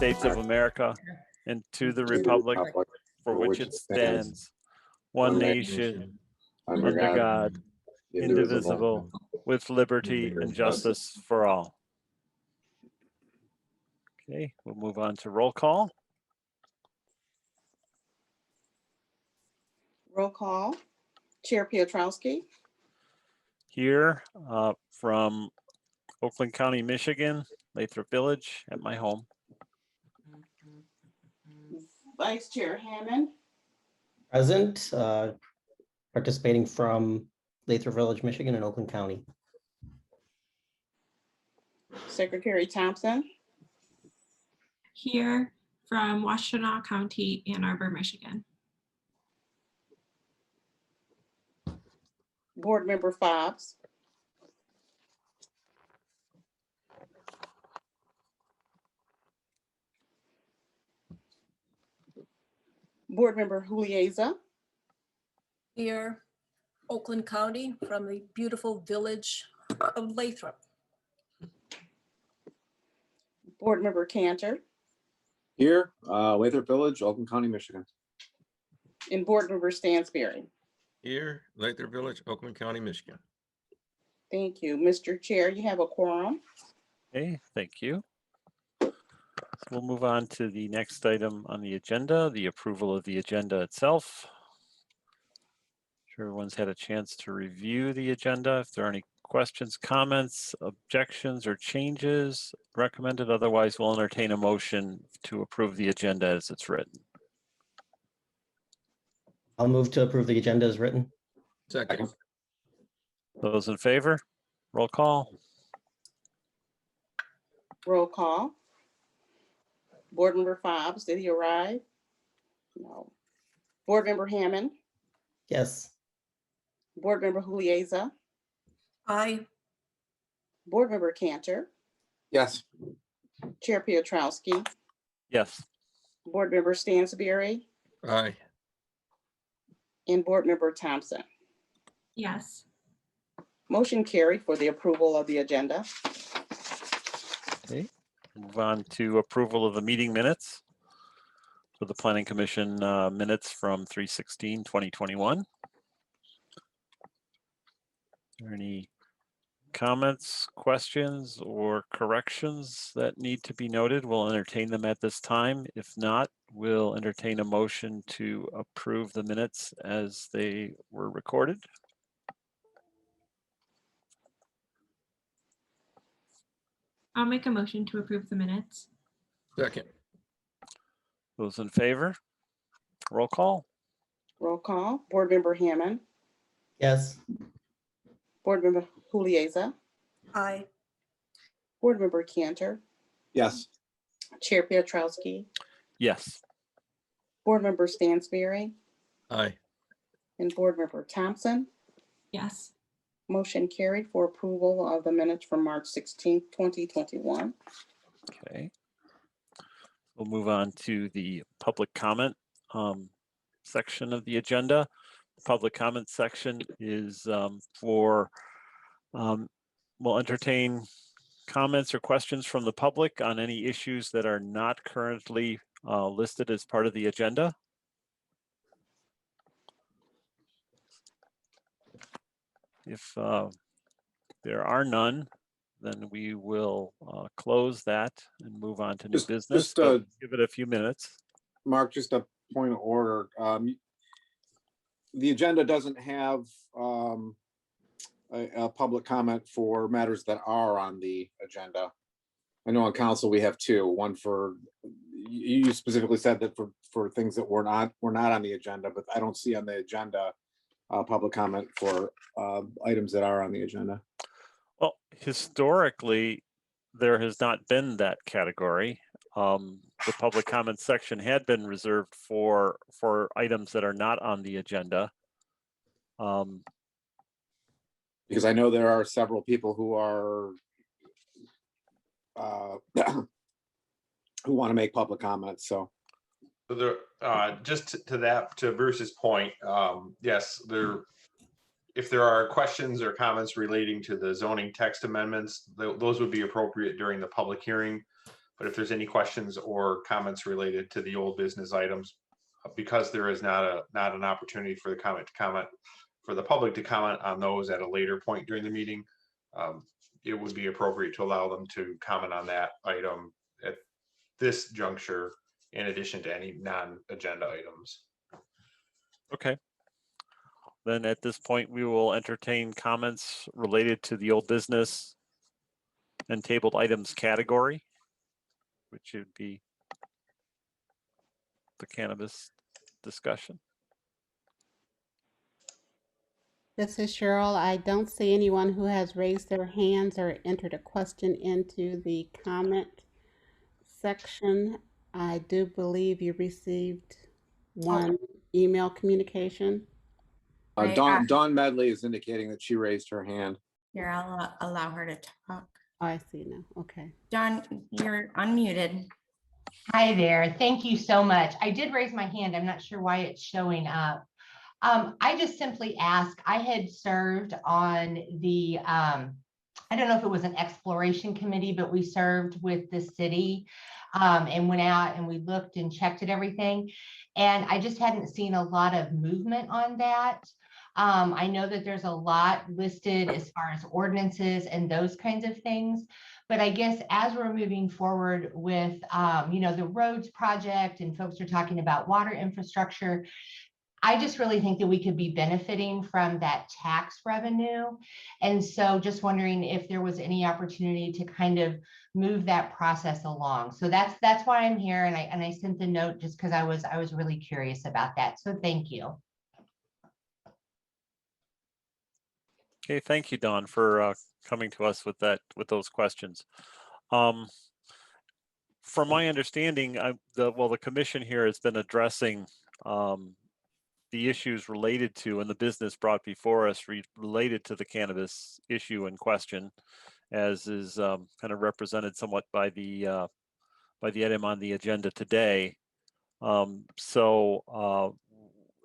States of America and to the republic for which it stands, one nation, under God, indivisible, with liberty and justice for all. Okay, we'll move on to roll call. Roll call. Chair Piotrowski. Here from Oakland County, Michigan, Lathrup Village at my home. Vice Chair Hammond. Present, participating from Lathrup Village, Michigan and Oakland County. Secretary Thompson. Here from Washtenaw County, Ann Arbor, Michigan. Board Member Fobbs. Board Member Hulieza. Here, Oakland County, from the beautiful village of Lathrup. Board Member Cantor. Here, Lathrup Village, Oakland County, Michigan. And Board Member Stansberry. Here, Lathrup Village, Oakland County, Michigan. Thank you. Mr. Chair, you have a quorum. Okay, thank you. So we'll move on to the next item on the agenda, the approval of the agenda itself. Sure everyone's had a chance to review the agenda. If there are any questions, comments, objections, or changes recommended, otherwise we'll entertain a motion to approve the agenda as it's written. I'll move to approve the agenda as written. Second. Those in favor, roll call. Roll call. Board Member Fobbs, did he arrive? No. Board Member Hammond. Yes. Board Member Hulieza. Aye. Board Member Cantor. Yes. Chair Piotrowski. Yes. Board Member Stansberry. Aye. And Board Member Thompson. Yes. Motion carried for the approval of the agenda. Okay. Move on to approval of the meeting minutes for the Planning Commission minutes from 3/16/2021. Are there any comments, questions, or corrections that need to be noted? We'll entertain them at this time. If not, we'll entertain a motion to approve the minutes as they were recorded. I'll make a motion to approve the minutes. Second. Those in favor, roll call. Roll call. Board Member Hammond. Yes. Board Member Hulieza. Aye. Board Member Cantor. Yes. Chair Piotrowski. Yes. Board Member Stansberry. Aye. And Board Member Thompson. Yes. Motion carried for approval of the minutes from March 16th, 2021. Okay. We'll move on to the public comment section of the agenda. The public comment section is we'll entertain comments or questions from the public on any issues that are not currently listed as part of the agenda. If there are none, then we will close that and move on to new business. Give it a few minutes. Mark, just a point of order. The agenda doesn't have a public comment for matters that are on the agenda. I know on council we have two. One for, you specifically said that for things that were not on the agenda, but I don't see on the agenda public comment for items that are on the agenda. Well, historically, there has not been that category. The public comment section had been reserved for items that are not on the agenda. Because I know there are several people who are who want to make public comments. So there, just to Bruce's point, yes, if there are questions or comments relating to the zoning text amendments, those would be appropriate during the public hearing. But if there's any questions or comments related to the old business items, because there is not an opportunity for the public to comment on those at a later point during the meeting, it would be appropriate to allow them to comment on that item at this juncture, in addition to any non-agenda items. Okay. Then at this point, we will entertain comments related to the old business and tabled items category, which would be the cannabis discussion. This is Cheryl. I don't see anyone who has raised their hands or entered a question into the comment section. I do believe you received one email communication. Right, Dawn Medley is indicating that she raised her hand. Here, I'll allow her to talk. Oh, I see now. Okay. Dawn, you're unmuted. Hi there. Thank you so much. I did raise my hand. I'm not sure why it's showing up. I just simply asked, I had served on the, I don't know if it was an exploration committee, but we served with the city and went out and we looked and checked at everything. And I just hadn't seen a lot of movement on that. I know that there's a lot listed as far as ordinances and those kinds of things. But I guess as we're moving forward with, the roads project and folks are talking about water infrastructure, I just really think that we could be benefiting from that tax revenue. And so just wondering if there was any opportunity to kind of move that process along. So that's why I'm here. And I sent the note just because I was really curious about that. So thank you. Okay, thank you, Dawn, for coming to us with those questions. From my understanding, the commission here has been addressing the issues related to and the business brought before us related to the cannabis issue in question, as is kind of represented somewhat by the item on the agenda today. So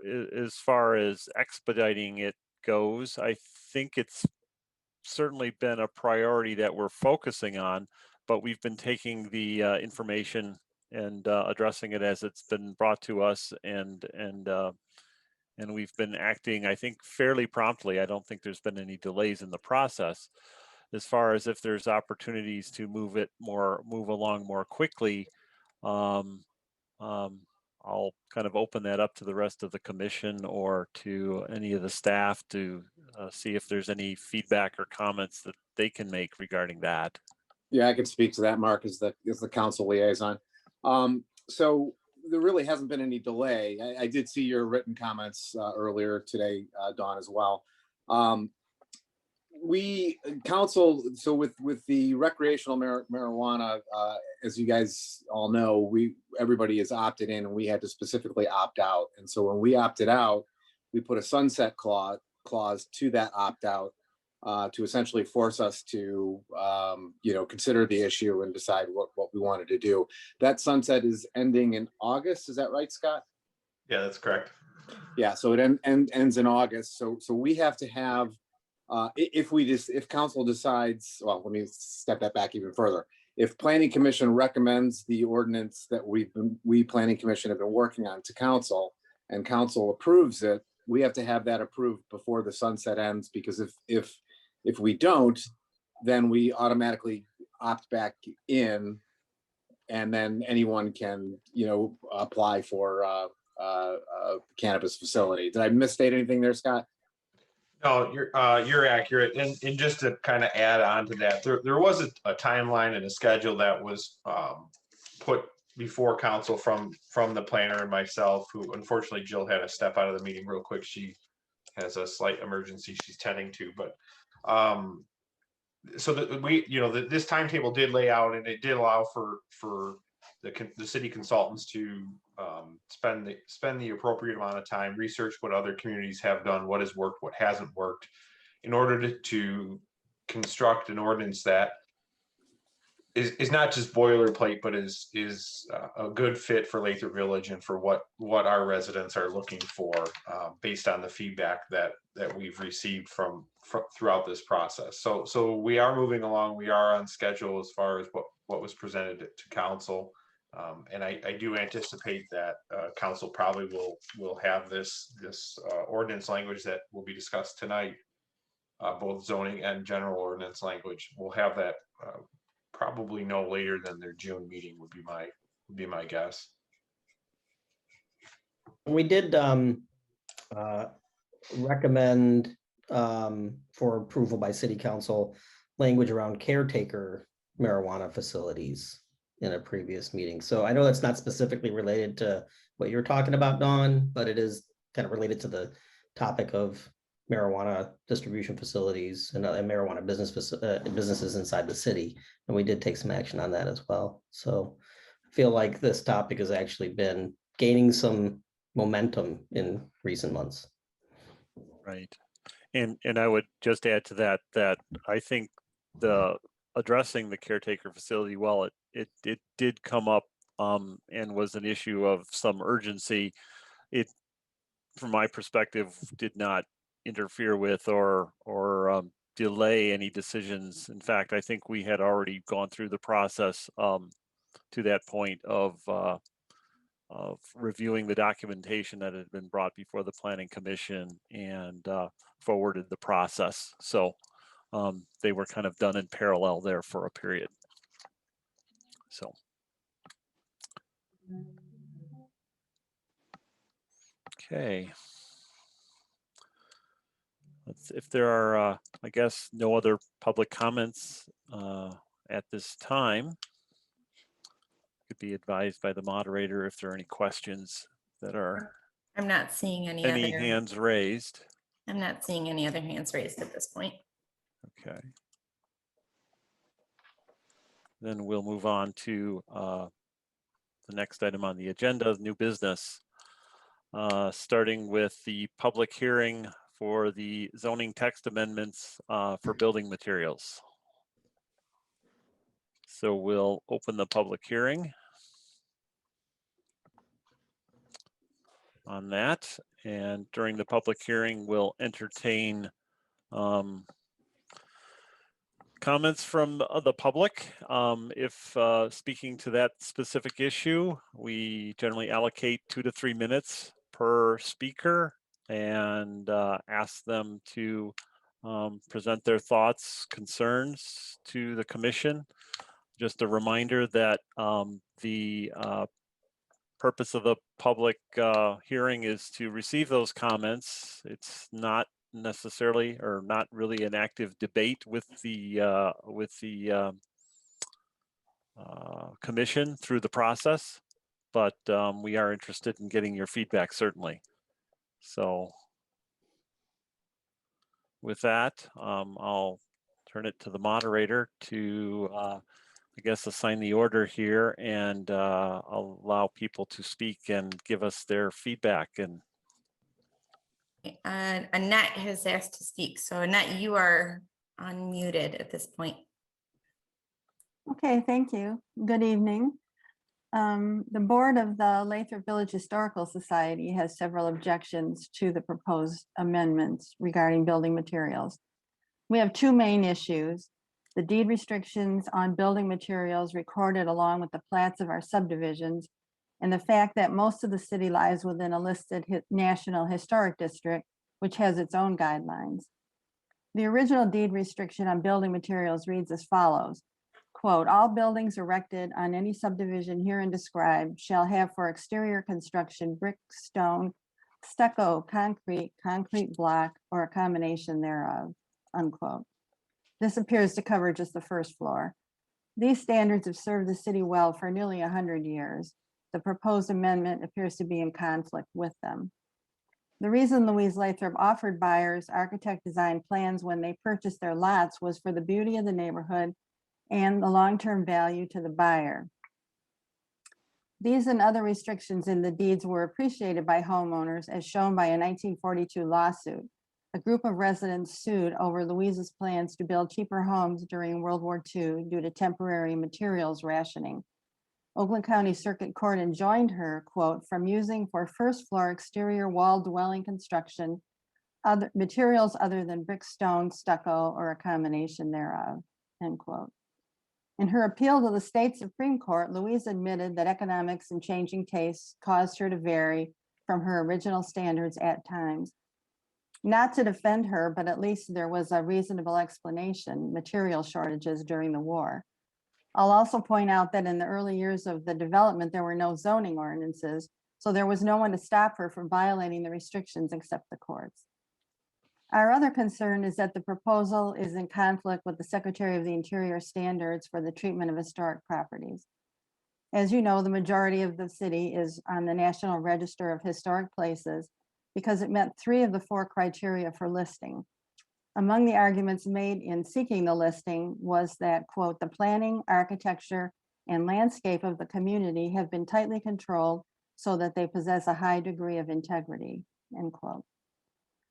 as far as expediting it goes, I think it's certainly been a priority that we're focusing on, but we've been taking the information and addressing it as it's been brought to us, and we've been acting, I think, fairly promptly. I don't think there's been any delays in the process. As far as if there's opportunities to move along more quickly, I'll kind of open that up to the rest of the commission or to any of the staff to see if there's any feedback or comments that they can make regarding that. Yeah, I can speak to that, Mark, as the council liaison. So there really hasn't been any delay. I did see your written comments earlier today, Dawn, as well. So with the recreational marijuana, as you guys all know, everybody is opted in and we had to specifically opt out. And so when we opted out, we put a sunset clause to that opt out to essentially force us to, consider the issue and decide what we wanted to do. That sunset is ending in August. Is that right, Scott? Yeah, that's correct. Yeah, so it ends in August. So we have to have, if council decides, well, let me step that back even further. If planning commission recommends the ordinance that we planning commission have been working on to council, and council approves it, we have to have that approved before the sunset ends, because if we don't, then we automatically opt back in, and then anyone can, apply for a cannabis facility. Did I misstate anything there, Scott? No, you're accurate. And just to kind of add on to that, there was a timeline and a schedule that was put before council from the planner and myself, who unfortunately Jill had to step out of the meeting real quick. She has a slight emergency she's tending to, but so that this timetable did lay out, and it did allow for the city consultants to spend the appropriate amount of time, research what other communities have done, what has worked, what hasn't worked, in order to construct an ordinance that is not just boilerplate, but is a good fit for Lathrup Village and for what our residents are looking for, based on the feedback that we've received from throughout this process. So we are moving along. We are on schedule as far as what was presented to council. And I do anticipate that council probably will have this ordinance language that will be discussed tonight, both zoning and general ordinance language. We'll have that probably no later than their June meeting would be my guess. We did recommend for approval by city council language around caretaker marijuana facilities in a previous meeting. So I know that's not specifically related to what you're talking about, Dawn, but it is kind of related to the topic of marijuana distribution facilities and marijuana businesses inside the city. And we did take some action on that as well. So I feel like this topic has actually been gaining some momentum in recent months. Right. And I would just add to that I think the addressing the caretaker facility, well, it did come up and was an issue of some urgency. It, from my perspective, did not interfere with or delay any decisions. In fact, I think we had already gone through the process to that point of reviewing the documentation that had been brought before the Planning Commission and forwarded the process. So they were kind of done in parallel there for a period. So. Okay. If there are, I guess, no other public comments at this time, could be advised by the moderator if there are any questions that are. I'm not seeing any Any other hands raised? I'm not seeing any other hands raised at this point. Okay. Then we'll move on to the next item on the agenda, new business. Starting with the public hearing for the zoning text amendments for building materials. So we'll open the public hearing on that. And during the public hearing, we'll entertain comments from the public. If speaking to that specific issue, we generally allocate 2 to 3 minutes per speaker and ask them to present their thoughts, concerns to the commission. Just a reminder that the purpose of the public hearing is to receive those comments. It's not necessarily or not really an active debate with the commission through the process, but we are interested in getting your feedback, certainly. So with that, I'll turn it to the moderator to I guess assign the order here and allow people to speak and give us their feedback. And Annette has asked to speak. So Annette, you are unmuted at this point. Okay, thank you. Good evening. The board of the Lathrup Village Historical Society has several objections to the proposed amendments regarding building materials. We have 2 main issues: the deed restrictions on building materials recorded along with the plats of our subdivisions, and the fact that most of the city lies within a listed National Historic District, which has its own guidelines. The original deed restriction on building materials reads as follows, quote, "All buildings erected on any subdivision herein described shall have for exterior construction brick, stone, stucco, concrete, concrete block, or a combination thereof," unquote. This appears to cover just the first floor. These standards have served the city well for nearly 100 years. The proposed amendment appears to be in conflict with them. The reason Louise Lathrup offered buyers architect design plans when they purchased their lots was for the beauty of the neighborhood and the long-term value to the buyer. These and other restrictions in the deeds were appreciated by homeowners, as shown by a 1942 lawsuit. A group of residents sued over Louise's plans to build cheaper homes during World War II due to temporary materials rationing. Oakland County Circuit Court enjoined her, quote, "from using for first floor exterior wall dwelling construction other materials other than brick, stone, stucco, or a combination thereof," end quote. In her appeal to the state Supreme Court, Louise admitted that economics and changing tastes caused her to vary from her original standards at times. Not to defend her, but at least there was a reasonable explanation: material shortages during the war. I'll also point out that in the early years of the development, there were no zoning ordinances, so there was no one to stop her from violating the restrictions except the courts. Our other concern is that the proposal is in conflict with the Secretary of the Interior standards for the treatment of historic properties. As you know, the majority of the city is on the National Register of Historic Places because it met 3 of the 4 criteria for listing. Among the arguments made in seeking the listing was that, quote, the planning, architecture, and landscape of the community have been tightly controlled so that they possess a high degree of integrity, end quote.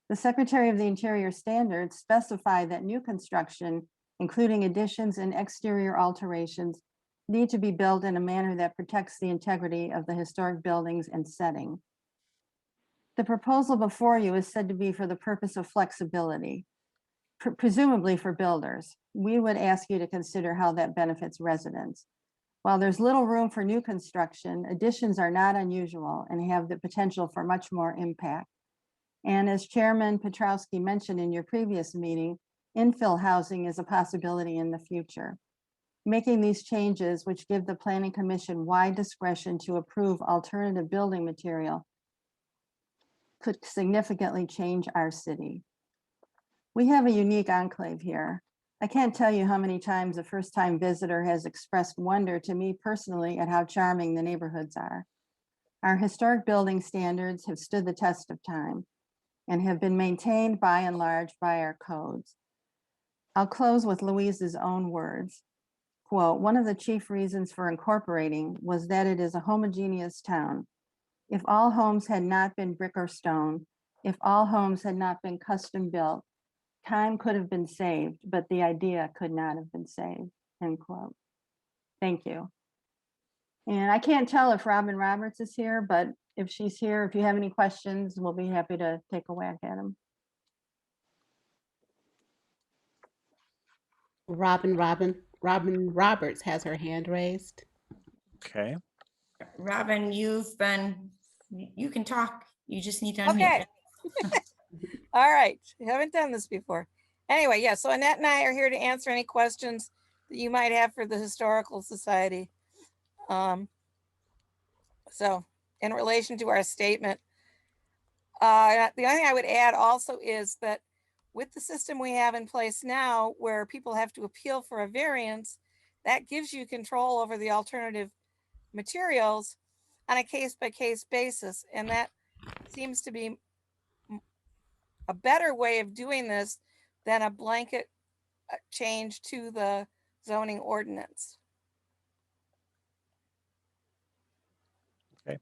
The Secretary of the Interior standards specify that new construction, including additions and exterior alterations, need to be built in a manner that protects the integrity of the historic buildings and setting. The proposal before you is said to be for the purpose of flexibility, presumably for builders. We would ask you to consider how that benefits residents. While there's little room for new construction, additions are not unusual and have the potential for much more impact. And as Chairman Petrowski mentioned in your previous meeting, infill housing is a possibility in the future. Making these changes, which give the Planning Commission wide discretion to approve alternative building material, could significantly change our city. We have a unique enclave here. I can't tell you how many times a first-time visitor has expressed wonder to me personally at how charming the neighborhoods are. Our historic building standards have stood the test of time and have been maintained by and large by our codes. I'll close with Louise's own words. Quote, one of the chief reasons for incorporating was that it is a homogeneous town. If all homes had not been brick or stone, if all homes had not been custom built, time could have been saved, but the idea could not have been saved, end quote. Thank you. And I can't tell if Robin Roberts is here, but if she's here, if you have any questions, we'll be happy to take a whack at them. Robin Roberts has her hand raised. Okay. Robin, you can talk. You just need to unmute. Okay. All right. Haven't done this before. Anyway, yeah, so Annette and I are here to answer any questions that you might have for the Historical Society. So in relation to our statement, the only thing I would add also is that with the system we have in place now, where people have to appeal for a variance, that gives you control over the alternative materials on a case-by-case basis. And that seems to be a better way of doing this than a blanket change to the zoning ordinance. Okay.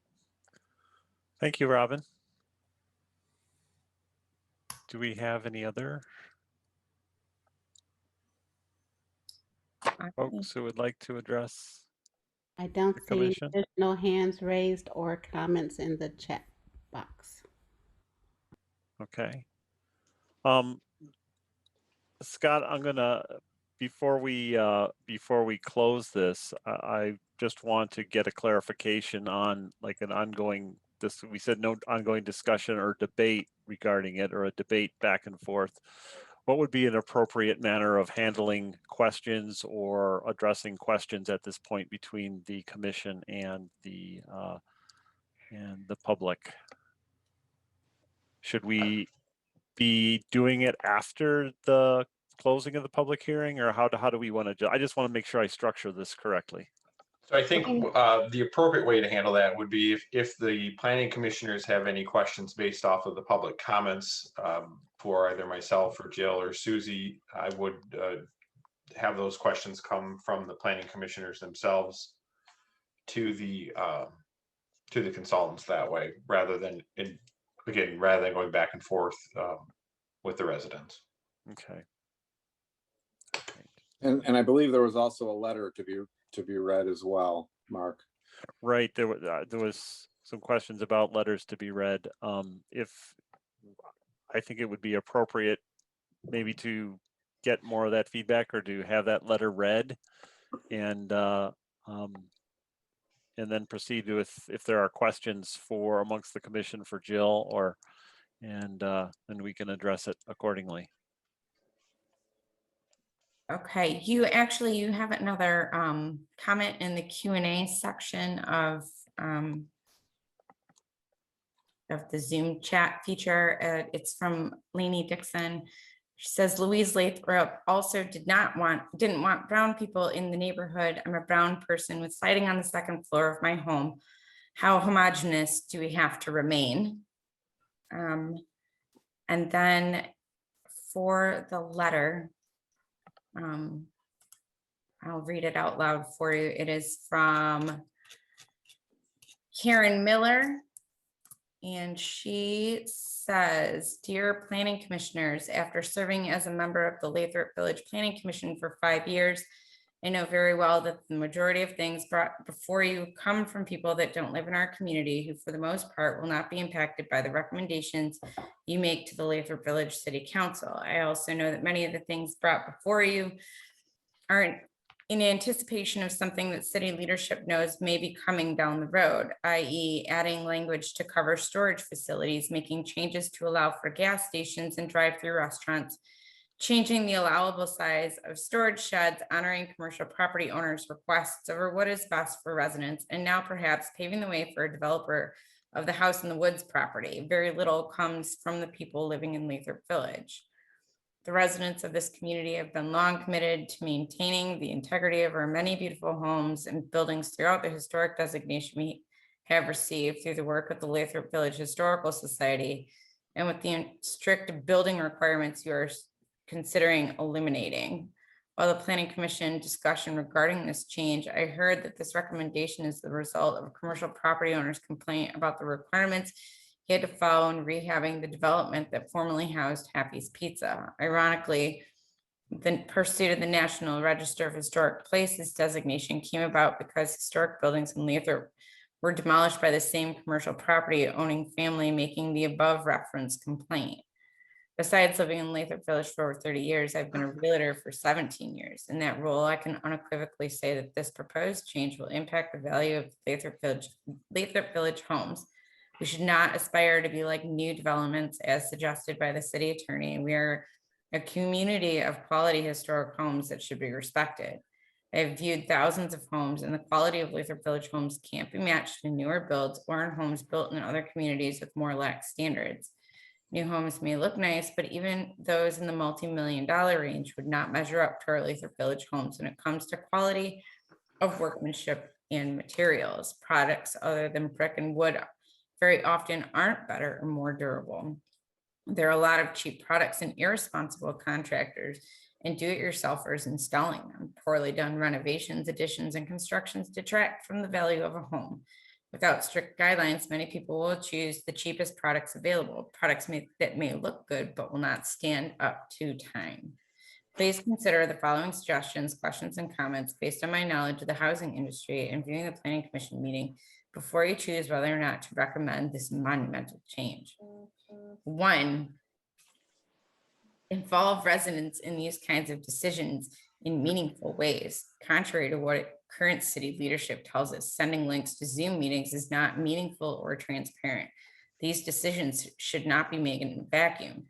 Thank you, Robin. Do we have any other folks who would like to address? I don't The see any commission? additional hands raised or comments in the chat box. Okay. Scott, I'm gonna, before we close this, I just want to get a clarification on like an ongoing, we said no ongoing discussion or debate regarding it, or a debate back and forth. What would be an appropriate manner of handling questions or addressing questions at this point between the commission and the public? Should we be doing it after the closing of the public hearing, or how do we want to? I just want to make sure I structure this correctly. So I think the appropriate way to handle that would be if the planning commissioners have any questions based off of the public comments for either myself or Jill or Susie, I would have those questions come from the planning commissioners themselves to the consultants that way, rather than going back and forth with the residents. Okay. And I believe there was also a letter to be read as well, Mark. Right. There was some questions about letters to be read. If I think it would be appropriate maybe to get more of that feedback, or to have that letter read and then proceed with if there are questions for amongst the commission for Jill, or and we can address it accordingly. Okay, you have another comment in the Q&A section of the Zoom chat feature. It's from Lainey Dixon. She says Louise Lathrup also didn't want brown people in the neighborhood. I'm a brown person with siding on the second floor of my home. How homogeneous do we have to remain? And then for the letter, I'll read it out loud for you. It is from Karen Miller. And she says, "Dear Planning Commissioners, after serving as a member of the Lathrup Village Planning Commission for 5 years, I know very well that the majority of things brought before you come from people that don't live in our community, who for the most part will not be impacted by the recommendations you make to the Lathrup Village City Council. I also know that many of the things brought before you aren't in anticipation of something that city leadership knows may be coming down the road, i.e. adding language to cover storage facilities, making changes to allow for gas stations and drive-through restaurants, changing the allowable size of storage sheds, honoring commercial property owners' requests over what is best for residents, and now perhaps paving the way for a developer of the House in the Woods property. Very little comes from the people living in Lathrup Village. The residents of this community have been long committed to maintaining the integrity of our many beautiful homes and buildings throughout the historic designation we have received through the work of the Lathrup Village Historical Society and with the strict building requirements you are considering eliminating. While the Planning Commission discussion regarding this change, I heard that this recommendation is the result of a commercial property owner's complaint about the requirements he had to follow in rehabbing the development that formerly housed Happy's Pizza. Ironically, the pursuit of the National Register of Historic Places designation came about because historic buildings in Lathrup were demolished by the same commercial property owning family making the above referenced complaint. Besides living in Lathrup Village for over 30 years, I've been a realtor for 17 years. In that role, I can unequivocally say that this proposed change will impact the value of Lathrup Village homes. We should not aspire to be like new developments as suggested by the city attorney. We are a community of quality historic homes that should be respected. I have viewed thousands of homes, and the quality of Lathrup Village homes can't be matched in newer builds or in homes built in other communities with more lax standards. New homes may look nice, but even those in the multi-million-dollar range would not measure up to our Lathrup Village homes when it comes to quality of workmanship and materials. Products other than brick and wood very often aren't better or more durable. There are a lot of cheap products and irresponsible contractors and do-it-yourselfers installing them. Poorly done renovations, additions, and constructions detract from the value of a home. Without strict guidelines, many people will choose the cheapest products available, products that may look good but will not stand up to time. Please consider the following suggestions, questions, and comments based on my knowledge of the housing industry and viewing the Planning Commission meeting before you choose whether or not to recommend this monumental change. 1, involve residents in these kinds of decisions in meaningful ways. Contrary to what current city leadership tells us, sending links to Zoom meetings is not meaningful or transparent. These decisions should not be made in a vacuum.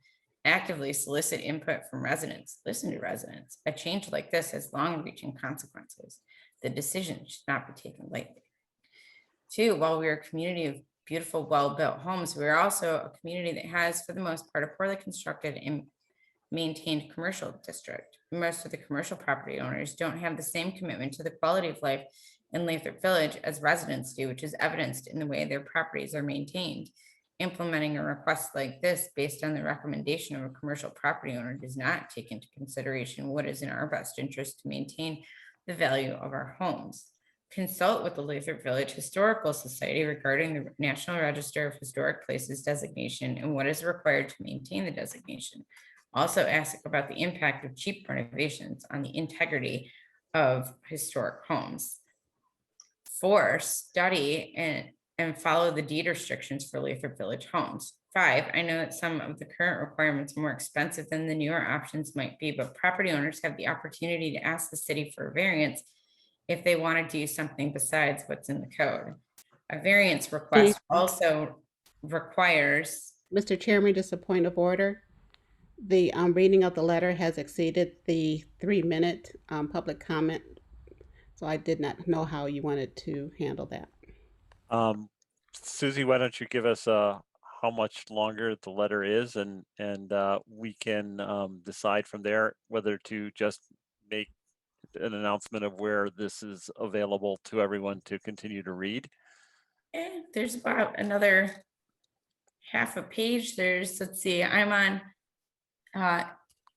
Actively solicit input from residents. Listen to residents. A change like this has long-reaching consequences. The decision should not be taken lightly. 2, while we are a community of beautiful, well-built homes, we are also a community that has, for the most part, a poorly constructed and maintained commercial district. Most of the commercial property owners don't have the same commitment to the quality of life in Lathrup Village as residents do, which is evidenced in the way their properties are maintained. Implementing a request like this based on the recommendation of a commercial property owner does not take into consideration what is in our best interest to maintain the value of our homes. Consult with the Lathrup Village Historical Society regarding the National Register of Historic Places designation and what is required to maintain the designation. Also ask about the impact of cheap renovations on the integrity of historic homes. 4, study and follow the deed restrictions for Lathrup Village homes. 5, I know that some of the current requirements are more expensive than the newer options might be, but property owners have the opportunity to ask the city for a variance if they want to do something besides what's in the code. A variance request also requires, Mr. Chairman, just a point of order. The reading of the letter has exceeded the 3-minute public comment. So I did not know how you wanted to handle that. Susie, why don't you give us how much longer the letter is, and we can decide from there whether to just make an announcement of where this is available to everyone to continue to read. there's about another half a page. There's, let's see, I'm on,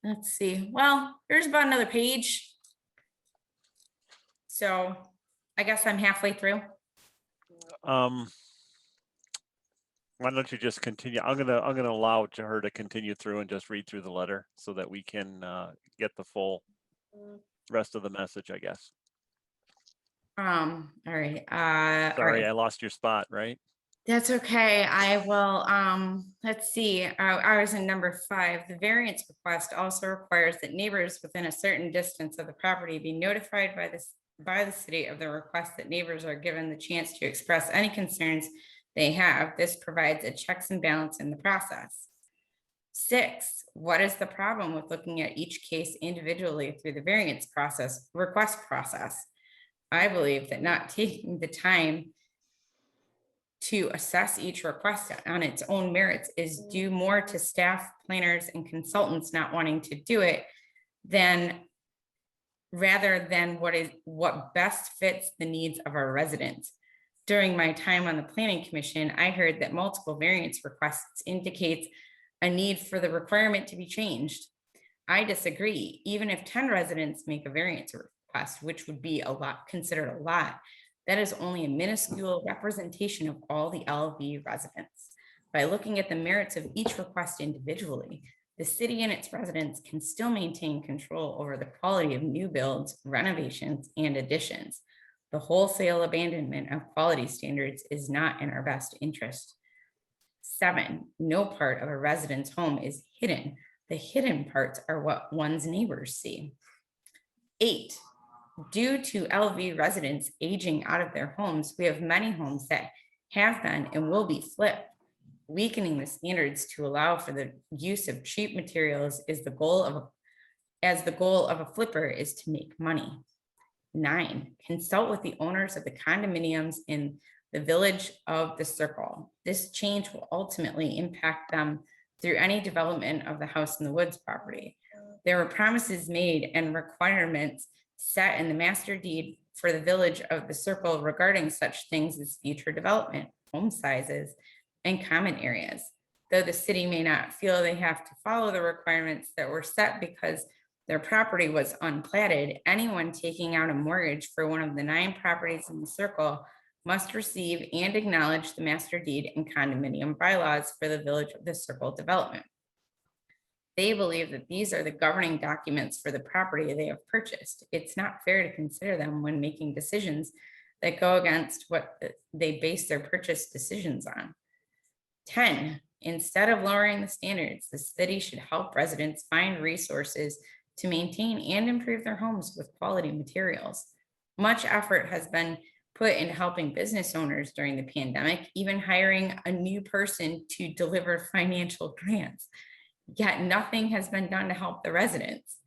let's see, well, there's about another page. So I guess I'm halfway through. Why don't you just continue? I'm gonna allow her to continue through and just read through the letter so that we can get the full rest of the message, I guess. All right. Sorry, All right. I lost your spot, right? That's okay. I will, let's see, I was in number 5. The variance request also requires that neighbors within a certain distance of the property be notified by the city of the request, that neighbors are given the chance to express any concerns they have. This provides a checks and balance in the process. 6, what is the problem with looking at each case individually through the variance request process? I believe that not taking the time to assess each request on its own merits is due more to staff, planners, and consultants not wanting to do it rather than what best fits the needs of our residents. During my time on the Planning Commission, I heard that multiple variance requests indicates a need for the requirement to be changed. I disagree. Even if 10 residents make a variance request, which would be considered a lot, that is only a minuscule representation of all the LV residents. By looking at the merits of each request individually, the city and its residents can still maintain control over the quality of new builds, renovations, and additions. The wholesale abandonment of quality standards is not in our best interest. 7, no part of a resident's home is hidden. The hidden parts are what one's neighbors see. 8, due to LV residents aging out of their homes, we have many homes that have been and will be flipped. Weakening the standards to allow for the use of cheap materials is the goal of a flipper is to make money. 9, consult with the owners of the condominiums in the village of the circle. This change will ultimately impact them through any development of the House in the Woods property. There were promises made and requirements set in the master deed for the village of the circle regarding such things as future development, home sizes, and common areas. Though the city may not feel they have to follow the requirements that were set because their property was unplatted, anyone taking out a mortgage for one of the 9 properties in the circle must receive and acknowledge the master deed and condominium bylaws for the village of the circle development. They believe that these are the governing documents for the property they have purchased. It's not fair to consider them when making decisions that go against what they base their purchase decisions on. 10, instead of lowering the standards, the city should help residents find resources to maintain and improve their homes with quality materials. Much effort has been put into helping business owners during the pandemic, even hiring a new person to deliver financial grants. Yet nothing has been done to help the residents.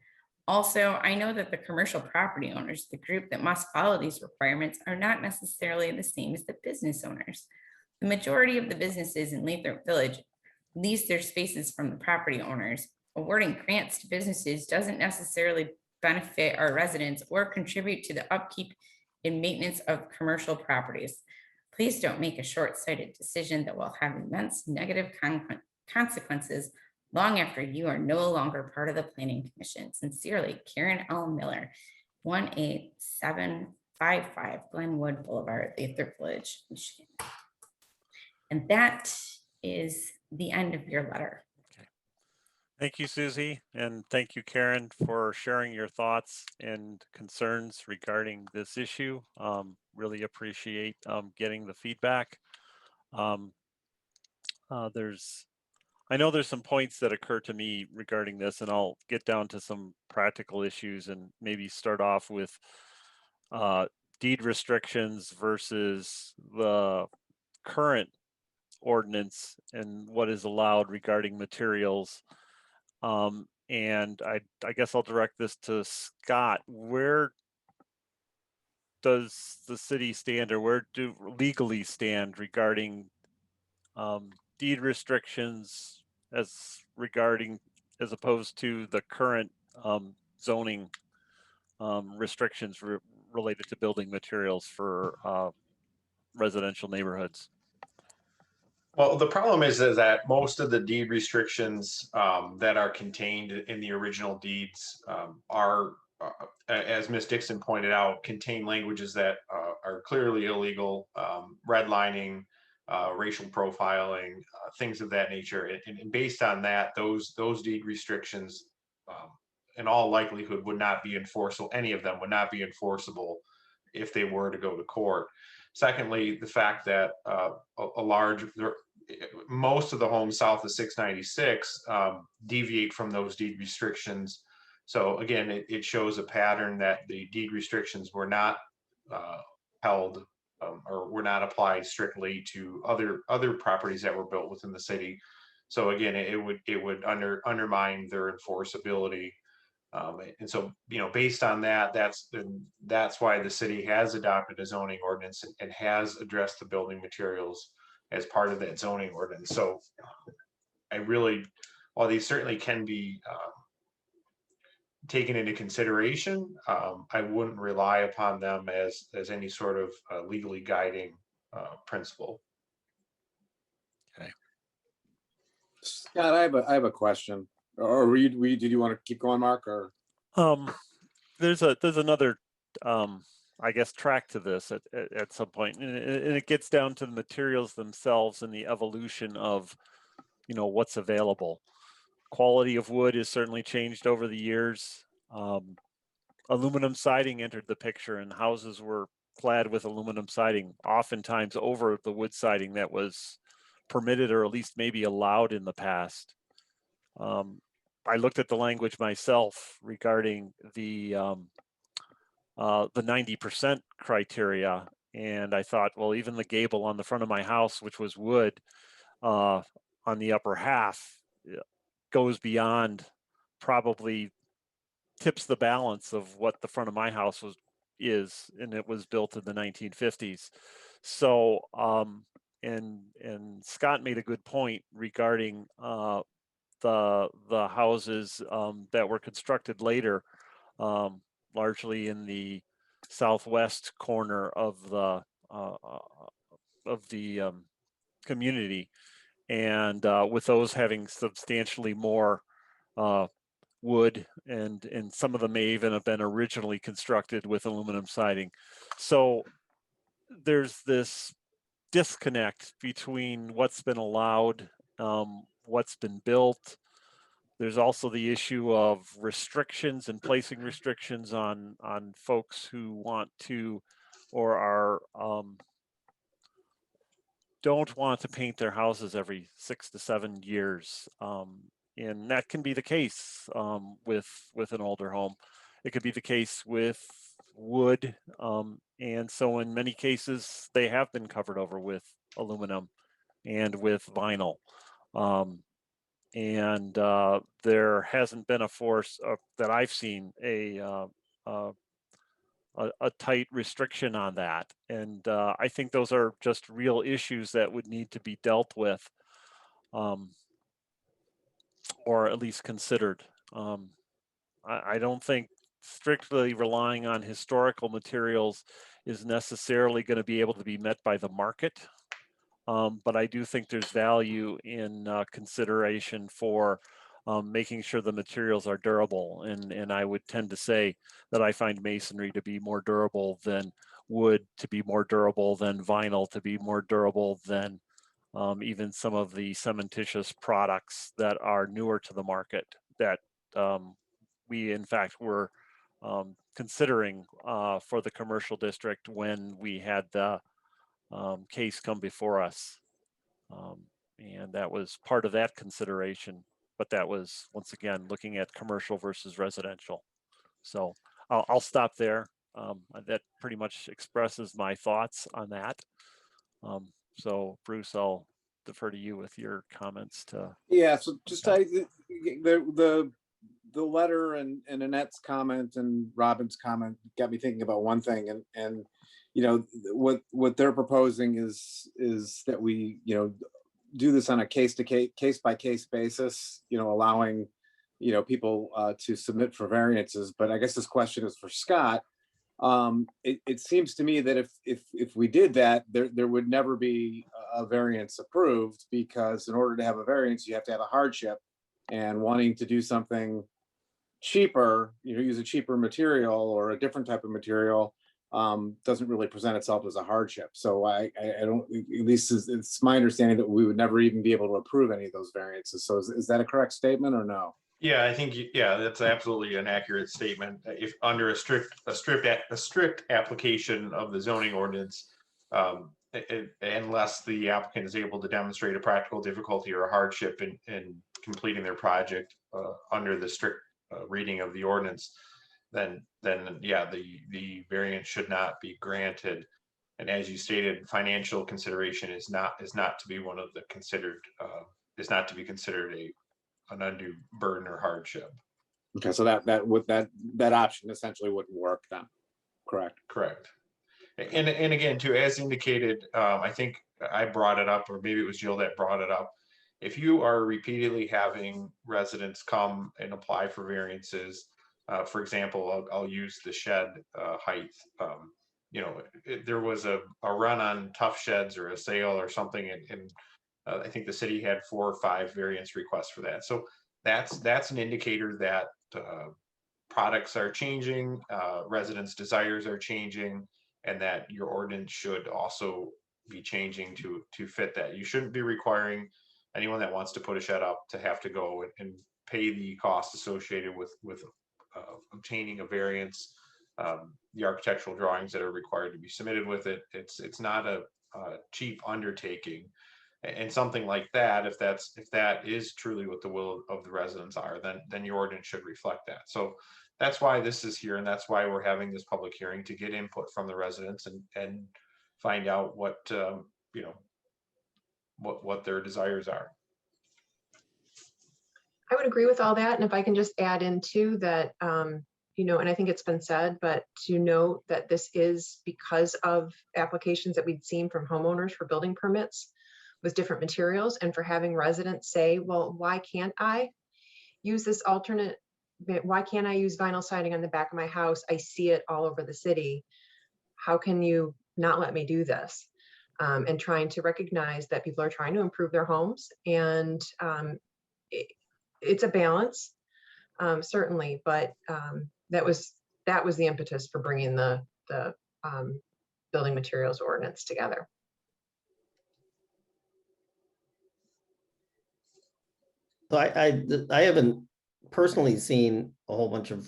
Also, I know that the commercial property owners, the group that must follow these requirements, are not necessarily the same as the business owners. The majority of the businesses in Lathrup Village lease their spaces from the property owners. Awarding grants to businesses doesn't necessarily benefit our residents or contribute to the upkeep and maintenance of commercial properties. Please don't make a short-sighted decision that will have immense negative consequences long after you are no longer part of the Planning Commission. Sincerely, Karen L. Miller, 18755 Glenwood Boulevard, Lathrup Village, Michigan. And that is the end of your letter. Okay. Thank you, Susie, and thank you, Karen, for sharing your thoughts and concerns regarding this issue. Really appreciate getting the feedback. I know there's some points that occur to me regarding this, and I'll get down to some practical issues and maybe start off with deed restrictions versus the current ordinance and what is allowed regarding materials. And I guess I'll direct this to Scott. Where does the city stand, or where do legally stand regarding deed restrictions as opposed to the current zoning restrictions related to building materials for residential neighborhoods? Well, the problem is that most of the deed restrictions that are contained in the original deeds are, as Ms. Dixon pointed out, contain languages that are clearly illegal, redlining, racial profiling, things of that nature. And based on that, those deed restrictions, in all likelihood, would not be enforceable. Any of them would not be enforceable if they were to go to court. Secondly, the fact that most of the homes south of 696 deviate from those deed restrictions. So again, it shows a pattern that the deed restrictions were not held or were not applied strictly to other properties that were built within the city. So again, it would undermine their enforceability. And so, based on that, that's why the city has adopted a zoning ordinance and has addressed the building materials as part of that zoning ordinance. So while these certainly can be taken into consideration, I wouldn't rely upon them as any sort of legally guiding principle. Okay. Scott, I have a question. Or did you want to keep going, Mark? Or There's another I guess track to this at some point, and it gets down to the materials themselves and the evolution of what's available. Quality of wood has certainly changed over the years. Aluminum siding entered the picture, and houses were clad with aluminum siding, oftentimes over the wood siding that was permitted or at least maybe allowed in the past. I looked at the language myself regarding the 90% criteria, and I thought, well, even the gable on the front of my house, which was wood, on the upper half, goes beyond, probably tips the balance of what the front of my house is, and it was built in the 1950s. So, and Scott made a good point regarding the houses that were constructed later, largely in the southwest corner of the community, and with those having substantially more wood, and some of them may even have been originally constructed with aluminum siding. So there's this disconnect between what's been allowed, what's been built. There's also the issue of restrictions and placing restrictions on folks who want to or are don't want to paint their houses every 6 to 7 years. And that can be the case with an older home. It could be the case with wood. And so in many cases, they have been covered over with aluminum and with vinyl. And there hasn't been a force that I've seen a tight restriction on that. And I think those are just real issues that would need to be dealt with, or at least considered. I don't think strictly relying on historical materials is necessarily going to be able to be met by the market. But I do think there's value in consideration for making sure the materials are durable. And I would tend to say that I find masonry to be more durable than wood, to be more durable than vinyl, to be more durable than even some of the cementitious products that are newer to the market that we in fact were considering for the commercial district when we had the case come before us. And that was part of that consideration, but that was, once again, looking at commercial versus residential. So I'll stop there. That pretty much expresses my thoughts on that. So Bruce, I'll defer to you with your comments to. Yeah, so just the letter and Annette's comment and Robin's comment got me thinking about one thing, and you know what they're proposing is that we do this on a case by case basis, allowing people to submit for variances. But I guess this question is for Scott. It seems to me that if we did that, there would never be a variance approved, because in order to have a variance, you have to have a hardship, and wanting to do something cheaper, use a cheaper material or a different type of material, doesn't really present itself as a hardship. So I don't, at least it's my understanding that we would never even be able to approve any of those variances. So is that a correct statement or no? Yeah, I think, yeah, that's absolutely an accurate statement. If under a strict application of the zoning ordinance, unless the applicant is able to demonstrate a practical difficulty or a hardship in completing their project under the strict reading of the ordinance, then yeah, the variance should not be granted. And as you stated, financial consideration is not to be one of the considered, is not to be considered an undue burden or hardship. Okay, so that option essentially wouldn't work then, correct? Correct. And again, too, as indicated, I think I brought it up, or maybe it was Jill that brought it up. If you are repeatedly having residents come and apply for variances, for example, I'll use the shed height. There was a run on tough sheds or a sale or something, and I think the city had 4 or 5 variance requests for that. So that's an indicator that products are changing, residents' desires are changing, and that your ordinance should also be changing to fit that. You shouldn't be requiring anyone that wants to put a shed up to have to go and pay the cost associated with obtaining a variance, the architectural drawings that are required to be submitted with it. It's not a cheap undertaking. And something like that, if that is truly what the will of the residents are, then your ordinance should reflect that. So that's why this is here, and that's why we're having this public hearing, to get input from the residents and find out what what their desires are. I would agree with all that, and if I can just add in too that and I think it's been said, but to note that this is because of applications that we'd seen from homeowners for building permits with different materials, and for having residents say, well, why can't I use this alternate? Why can't I use vinyl siding on the back of my house? I see it all over the city. How can you not let me do this? And trying to recognize that people are trying to improve their homes, and it's a balance, certainly, but that was the impetus for bringing the building materials ordinance together. So I haven't personally seen a whole bunch of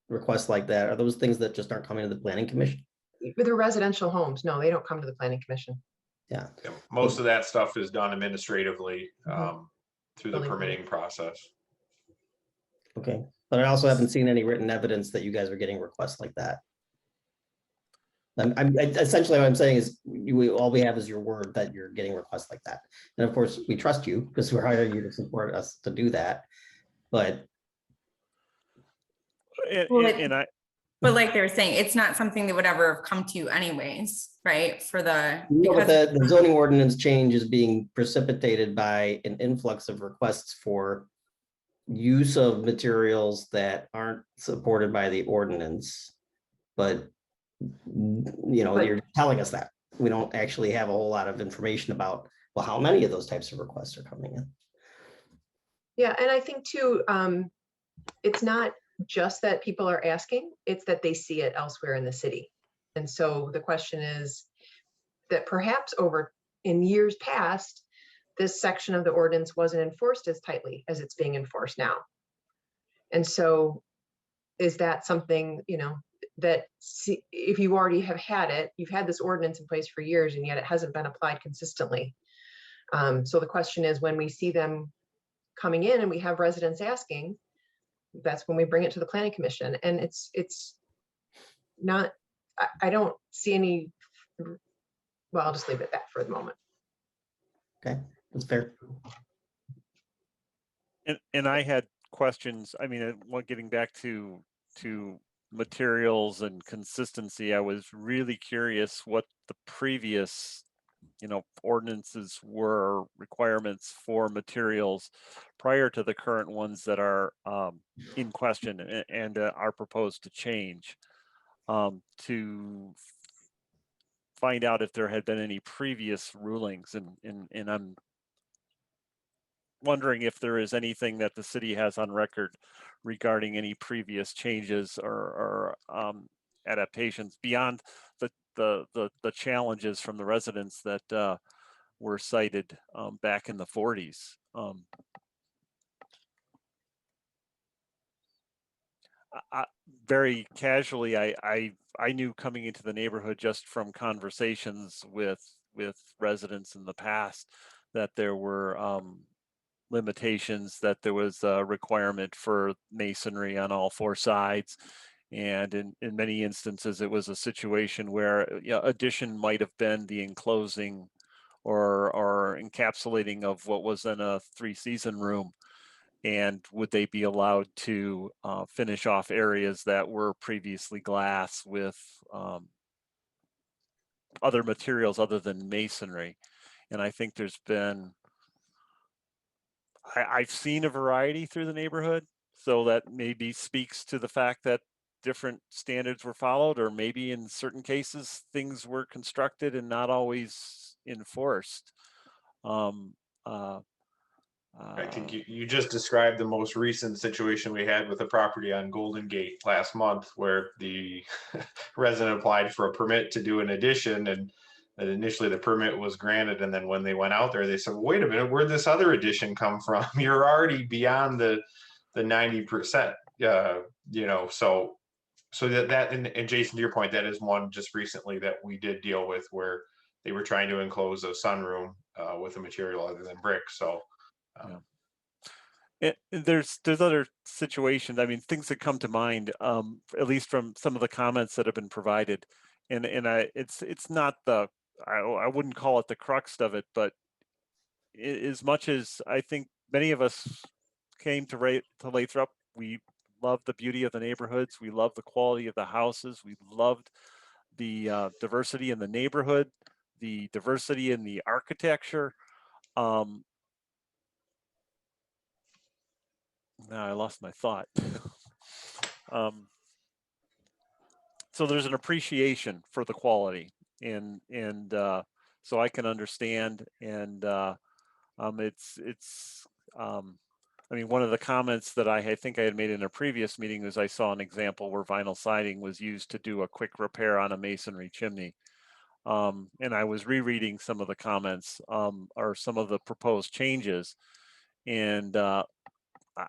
requests like that. Are those things that just aren't coming to the planning commission? With the residential homes, no, they don't come to the planning commission. Yeah. Most of that stuff is done administratively through the Building permitting process. Okay, but I also haven't seen any written evidence that you guys are getting requests like that. Essentially what I'm saying is all we have is your word that you're getting requests like that. And of course, we trust you because we're hiring you to support us to do that. But But like they were saying, it's not something that would ever have come to you anyways, right? But the zoning ordinance change is being precipitated by an influx of requests for use of materials that aren't supported by the ordinance. But you're telling us that we don't actually have a whole lot of information about, well, how many of those types of requests are coming in. Yeah, and I think too, it's not just that people are asking, it's that they see it elsewhere in the city. And so the question is that perhaps in years past, this section of the ordinance wasn't enforced as tightly as it's being enforced now. And so is that something, that if you already have had it, you've had this ordinance in place for years, and yet it hasn't been applied consistently. So the question is, when we see them coming in and we have residents asking, that's when we bring it to the planning commission. And it's not, I don't see any, well, I'll just leave it at that for the moment. Okay, that's fair. And I had questions. I mean, getting back to materials and consistency, I was really curious what the previous, ordinances were, requirements for materials prior to the current ones that are in question and are proposed to change, to find out if there had been any previous rulings, and I'm wondering if there is anything that the city has on record regarding any previous changes or adaptations beyond the challenges from the residents that were cited back in the 40s. Very casually, I knew coming into the neighborhood just from conversations with residents in the past that there were limitations, that there was a requirement for masonry on all four sides. And in many instances, it was a situation where addition might have been the enclosing or encapsulating of what was in a 3-season room. And would they be allowed to finish off areas that were previously glass with other materials other than masonry? And I think there's been, I've seen a variety through the neighborhood, so that maybe speaks to the fact that different standards were followed, or maybe in certain cases things were constructed and not always enforced. I think you just described the most recent situation we had with a property on Golden Gate last month, where the resident applied for a permit to do an addition, and initially the permit was granted, and then when they went out there, they said, "Wait a minute, where'd this other addition come from? You're already beyond the 90%." So that and Jason, to your point, that is one just recently that we did deal with, where they were trying to enclose a sunroom with a material other than brick. So. There's other situations. I mean, things that come to mind, at least from some of the comments that have been provided, and it's not I wouldn't call it the crux of it, but as much as I think many of us came to Lathrup, we loved the beauty of the neighborhoods, we loved the quality of the houses, we loved the diversity in the neighborhood, the diversity in the architecture. Now I lost my thought. So there's an appreciation for the quality, and so I can understand, and it's I mean, one of the comments that I think I had made in a previous meeting was I saw an example where vinyl siding was used to do a quick repair on a masonry chimney. And I was rereading some of the comments or some of the proposed changes, and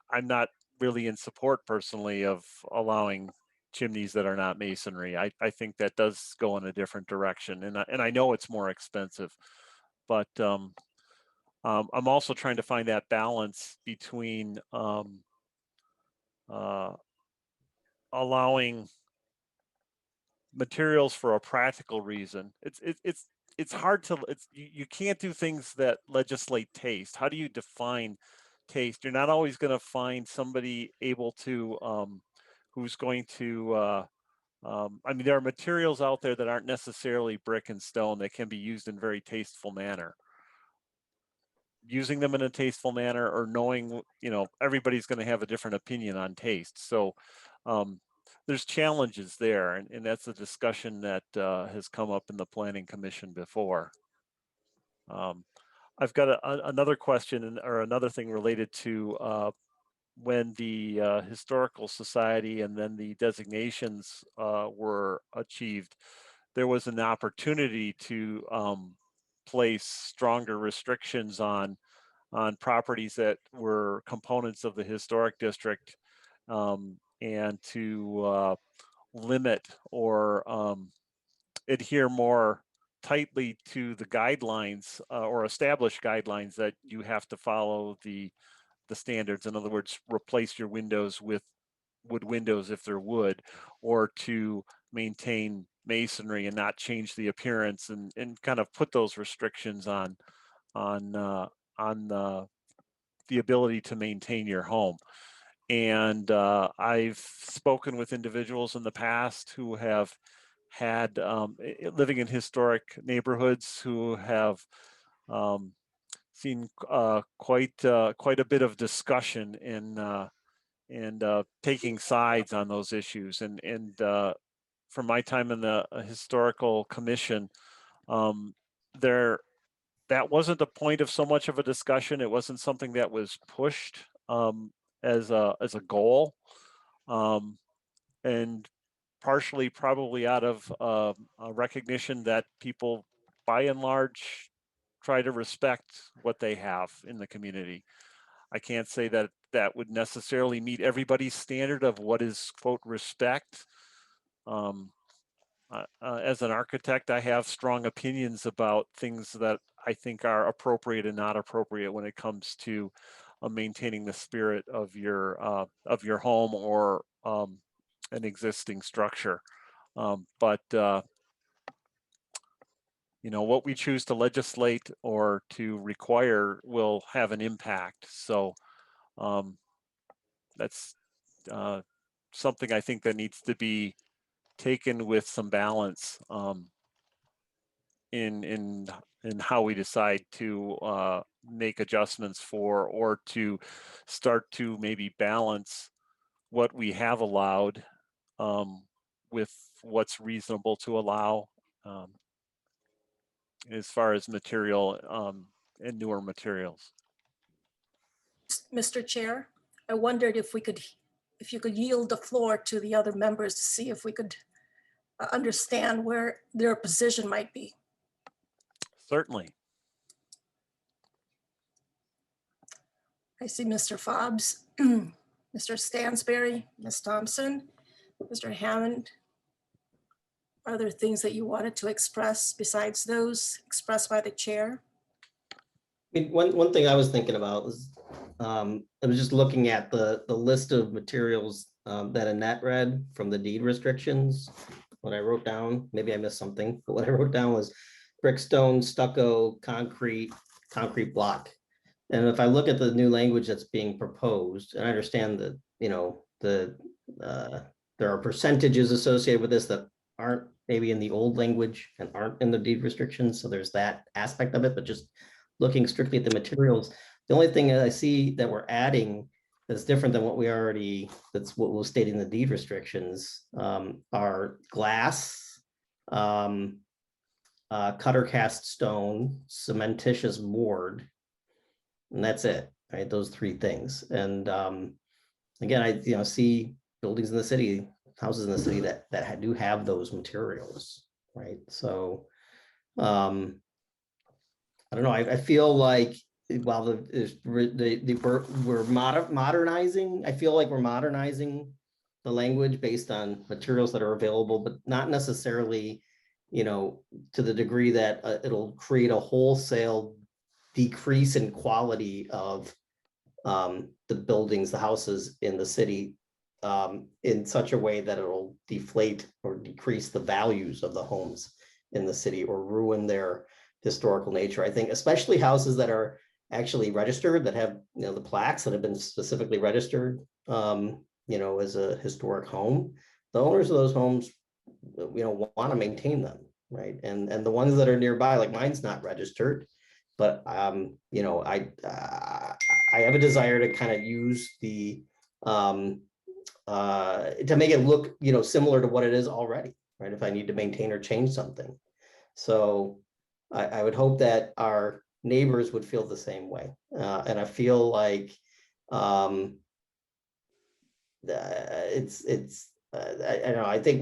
I'm not really in support personally of allowing chimneys that are not masonry. I think that does go in a different direction, and I know it's more expensive, but I'm also trying to find that balance between allowing materials for a practical reason. It's hard to you can't do things that legislate taste. How do you define taste? You're not always going to find somebody able to who's going to I mean, there are materials out there that aren't necessarily brick and stone that can be used in very tasteful manner. Using them in a tasteful manner, or knowing, everybody's going to have a different opinion on taste. So there's challenges there, and that's a discussion that has come up in the Planning Commission before. I've got another question or another thing related to when the Historical Society and then the designations were achieved. There was an opportunity to place stronger restrictions on properties that were components of the historic district, and to limit or adhere more tightly to the guidelines or established guidelines that you have to follow the standards. In other words, replace your windows with wood windows if they're wood, or to maintain masonry and not change the appearance, and kind of put those restrictions on the ability to maintain your home. And I've spoken with individuals in the past who have had living in historic neighborhoods who have seen quite a bit of discussion and taking sides on those issues. And from my time in the historical commission, that wasn't the point of so much of a discussion. It wasn't something that was pushed as a goal, and partially probably out of a recognition that people, by and large, try to respect what they have in the community. I can't say that that would necessarily meet everybody's standard of what is, quote, respect. As an architect, I have strong opinions about things that I think are appropriate and not appropriate when it comes to maintaining the spirit of your home or an existing structure. But what we choose to legislate or to require will have an impact. So that's something I think that needs to be taken with some balance in how we decide to make adjustments for, or to start to maybe balance what we have allowed with what's reasonable to allow as far as material and newer materials. Mr. Chair, I wondered if you could yield the floor to the other members to see if we could understand where their position might be. Certainly. I see Mr. Fobbs, Mr. Stansberry, Ms. Thompson, Mr. Hammond. Are there things that you wanted to express besides those expressed by the chair? I mean, one thing I was thinking about was, I was just looking at the list of materials that Annette read from the deed restrictions. What I wrote down, maybe I missed something, but what I wrote down was brick, stone, stucco, concrete block. And if I look at the new language that's being proposed, and I understand that, there are percentages associated with this that aren't maybe in the old language and aren't in the deed restrictions. So there's that aspect of it, but just looking strictly at the materials, the only thing that I see that we're adding that's different than what that's what was stated in the deed restrictions, are glass, cutter cast stone, cementitious board, and that's it, right? Those three things. And again, I see buildings in the city, houses in the city that do have those materials, right? So I don't know. I feel like while we're modernizing, I feel like we're modernizing the language based on materials that are available, but not necessarily, to the degree that it'll create a wholesale decrease in quality of the buildings, the houses in the city, in such a way that it'll deflate or decrease the values of the homes in the city or ruin their historical nature. I think especially houses that are actually registered, that have the plaques that have been specifically registered as a historic home, the owners of those homes want to maintain them, right? And the ones that are nearby, like mine's not registered, but I have a desire to kind of use the to make it look similar to what it is already, right? If I need to maintain or change something. So I would hope that our neighbors would feel the same way. And I feel like I don't know, I think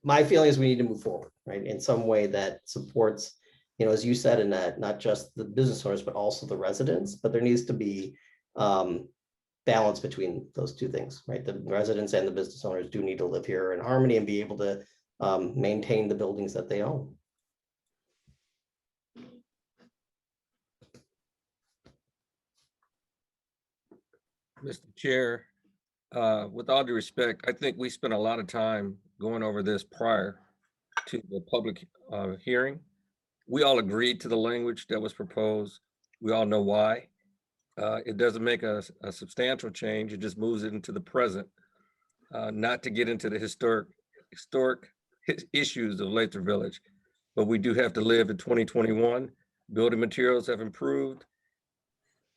my feeling is we need to move forward, right? In some way that supports, as you said, in that not just the business owners, but also the residents, but there needs to be balance between those two things, right? The residents and the business owners do need to live here in harmony and be able to maintain the buildings that they own. Mr. Chair, with all due respect, I think we spent a lot of time going over this prior to the public hearing. We all agreed to the language that was proposed. We all know why. It doesn't make a substantial change. It just moves it into the present, not to get into the historic issues of Lathrup Village. But we do have to live in 2021. Building materials have improved.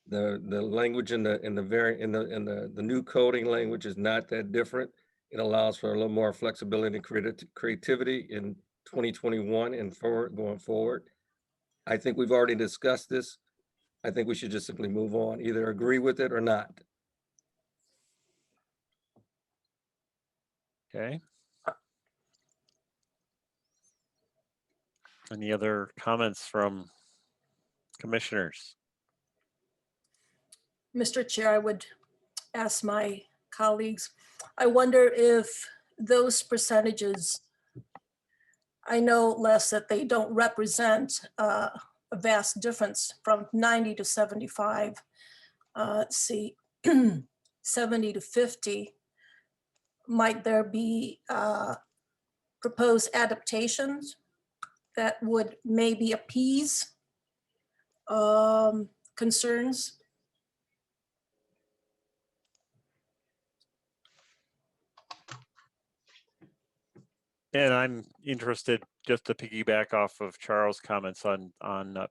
The language in the new coding language is not that different. It allows for a little more flexibility and creativity in 2021 and going forward. I think we've already discussed this. I think we should just simply move on, either agree with it or not. Okay. Any other comments from commissioners? Mr. Chair, I would ask my colleagues, I wonder if those percentages, I know, Les, that they don't represent a vast difference from 90 to 75. Let's see, 70 to 50. Might there be proposed adaptations that would maybe appease concerns? And I'm interested, just to piggyback off of Charles' comments on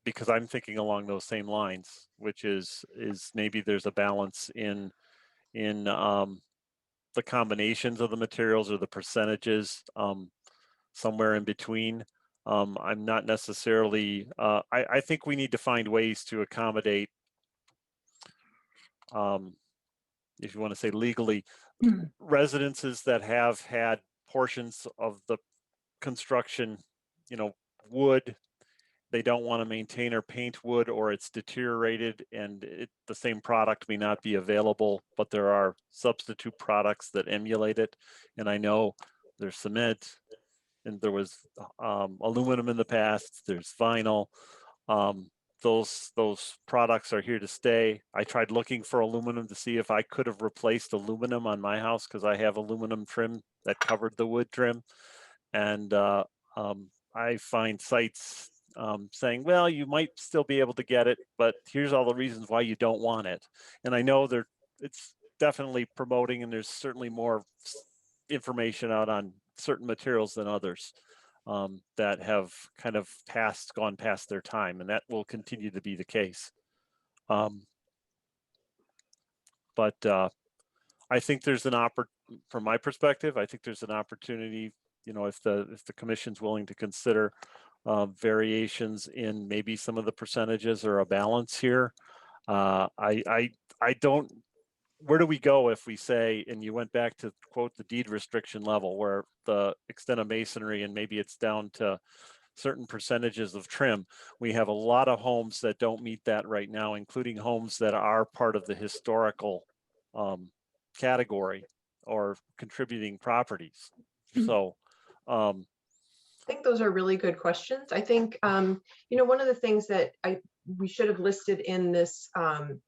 because I'm thinking along those same lines, which is maybe there's a balance in the combinations of the materials or the percentages, somewhere in between. I'm not necessarily, I think we need to find ways to accommodate, if you want to say legally, residences that have had portions of the construction, wood, they don't want to maintain or paint wood, or it's deteriorated and the same product may not be available, but there are substitute products that emulate it. And I know there's cement and there was aluminum in the past, there's vinyl. Those products are here to stay. I tried looking for aluminum to see if I could have replaced aluminum on my house, because I have aluminum trim that covered the wood trim. And I find sites saying, well, you might still be able to get it, but here's all the reasons why you don't want it. And I know it's definitely promoting, and there's certainly more information out on certain materials than others that have kind of gone past their time, and that will continue to be the case. But I think there's from my perspective, I think there's an opportunity, if the commission's willing to consider variations in maybe some of the percentages or a balance here. I don't, where do we go if we say, and you went back to quote the deed restriction level, where the extent of masonry and maybe it's down to certain percentages of trim. We have a lot of homes that don't meet that right now, including homes that are part of the historical category or contributing properties. So I think those are really good questions. I think, one of the things that we should have listed in this,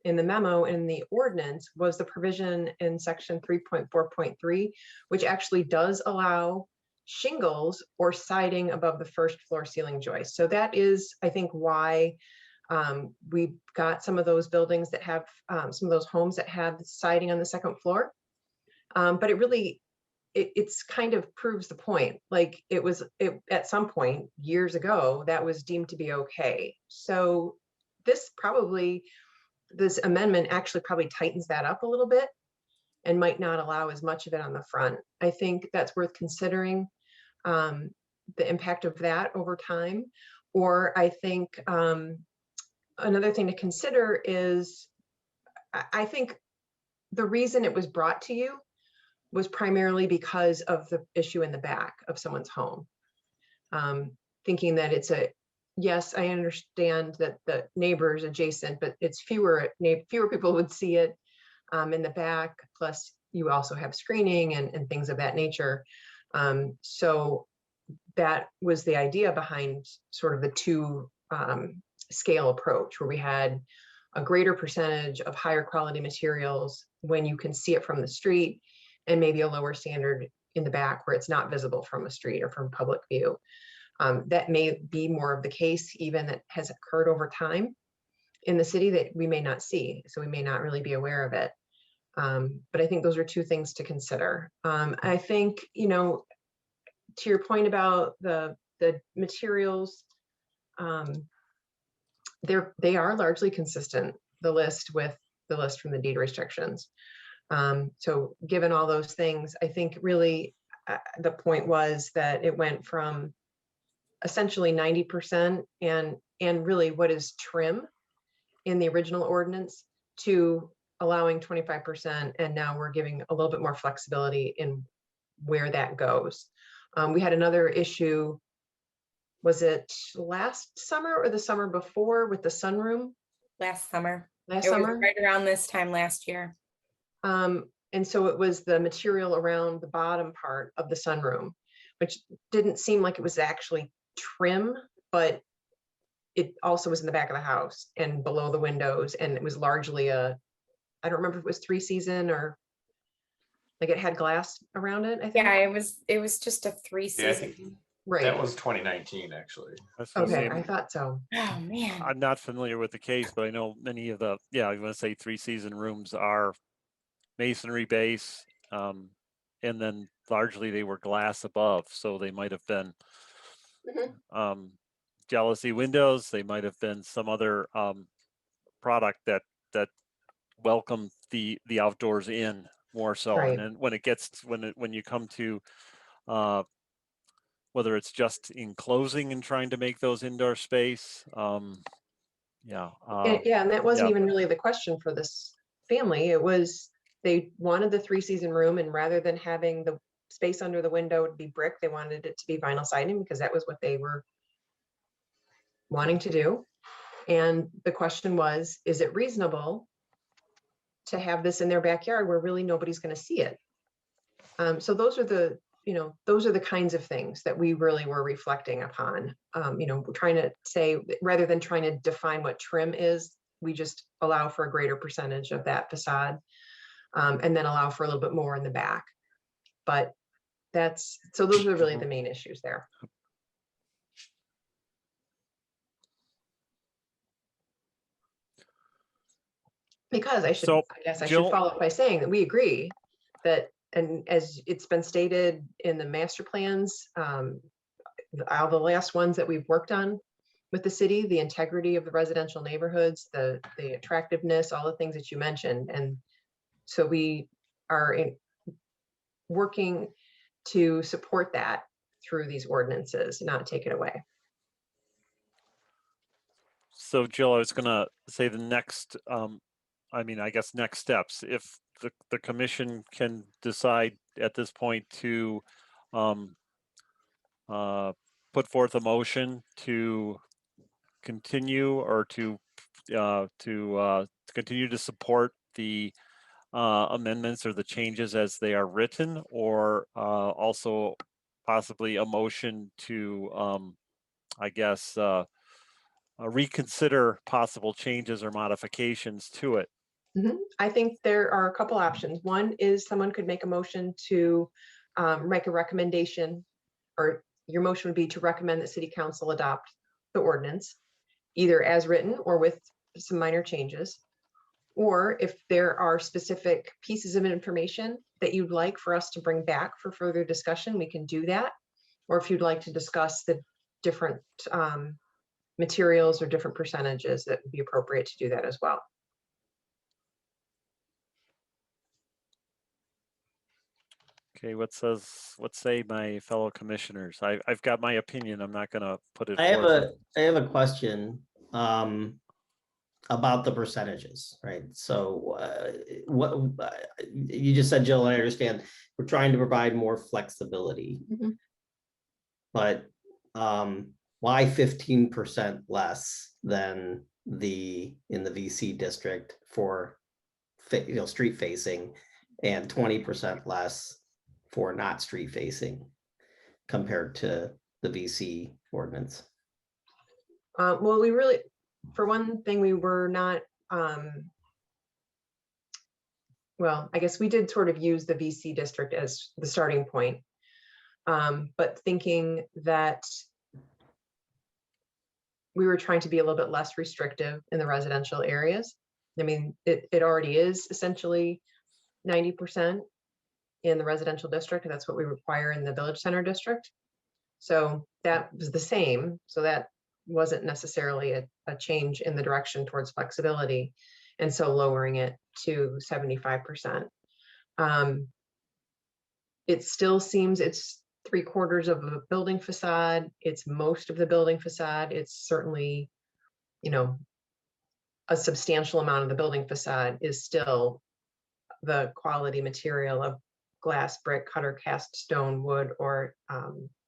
in the memo, in the ordinance, was the provision in section 3.4.3, which actually does allow shingles or siding above the first floor ceiling joist. So that is, I think, why we've got some of those buildings that have, some of those homes that have siding on the second floor. But it really, it's kind of proves the point. Like at some point years ago, that was deemed to be okay. So this amendment actually probably tightens that up a little bit and might not allow as much of it on the front. I think that's worth considering, the impact of that over time. Or I think another thing to consider is, I think the reason it was brought to you was primarily because of the issue in the back of someone's home. Thinking that yes, I understand that the neighbors adjacent, but it's fewer people would see it in the back. Plus you also have screening and things of that nature. So that was the idea behind sort of the two scale approach, where we had a greater percentage of higher quality materials when you can see it from the street, and maybe a lower standard in the back where it's not visible from a street or from public view. That may be more of the case even that has occurred over time in the city that we may not see. So we may not really be aware of it. But I think those are two things to consider. I think, you know, to your point about the materials, they are largely consistent, the list with the list from the deed restrictions. So given all those things, I think really the point was that it went from essentially 90% and really what is trim in the original ordinance to allowing 25%. And now we're giving a little bit more flexibility in where that goes. We had another issue, was it last summer or the summer before with the sunroom? Last summer. Last It was summer? right around this time last year. And so it was the material around the bottom part of the sunroom, which didn't seem like it was actually trim, but it also was in the back of the house and below the windows. And it was largely I don't remember if it was 3-season or like it had glass around it, I think. Yeah, it was just a 3-season. Right. That was 2019, actually. Okay, I thought so. Oh, man. I'm not familiar with the case, but I know many of the, I want to say 3-season rooms are masonry base. And then largely they were glass above. So they might have been jealousy windows. They might have been some other product that welcomed the outdoors in more so. Right. And then when it gets, when you come to whether it's just enclosing and trying to make those indoor space. Yeah, and that wasn't even really the question for this family. It was, they wanted the 3-season room, and rather than having the space under the window to be brick, they wanted it to be vinyl siding because that was what they were wanting to do. And the question was, is it reasonable to have this in their backyard where really nobody's going to see it? So those are the, those are the kinds of things that we really were reflecting upon. We're trying to say, rather than trying to define what trim is, we just allow for a greater percentage of that facade, and then allow for a little bit more in the back. But so those are really the main issues there. Because I guess I should follow up by saying that we agree that, and as it's been stated in the master plans, all the last ones that we've worked on with the city, the integrity of the residential neighborhoods, the attractiveness, all the things that you mentioned. And so we are working to support that through these ordinances, not take it away. So Jill, I was gonna say the next, I guess next steps, if the commission can decide at this point to put forth a motion to continue or to continue to support the amendments or the changes as they are written, or also possibly a motion to, reconsider possible changes or modifications to it. I think there are a couple options. One is someone could make a motion to make a recommendation, or your motion would be to recommend that City Council adopt the ordinance, either as written or with some minor changes. Or if there are specific pieces of information that you'd like for us to bring back for further discussion, we can do that. Or if you'd like to discuss the different materials or different percentages, that would be appropriate to do that as well. Okay, what say my fellow commissioners? I've got my opinion. I'm not gonna put it I have forth. I have a question about the percentages, right? So what you just said, Jill, I understand we're trying to provide more flexibility, but why 15% less than in the VC district for street facing, and 20% less for not street facing compared to the VC ordinance? Well, we really, for one thing, we were not, well, I guess we did sort of use the VC district as the starting point. But thinking that we were trying to be a little bit less restrictive in the residential areas. I mean, it already is essentially 90% in the residential district. That's what we require in the village center district. So that was the same. So that wasn't necessarily a change in the direction towards flexibility. And so lowering it to 75%. It still seems it's 3/4 of a building facade. It's most of the building facade. It's certainly, you know, a substantial amount of the building facade is still the quality material of glass, brick, cutter, cast stone, wood, or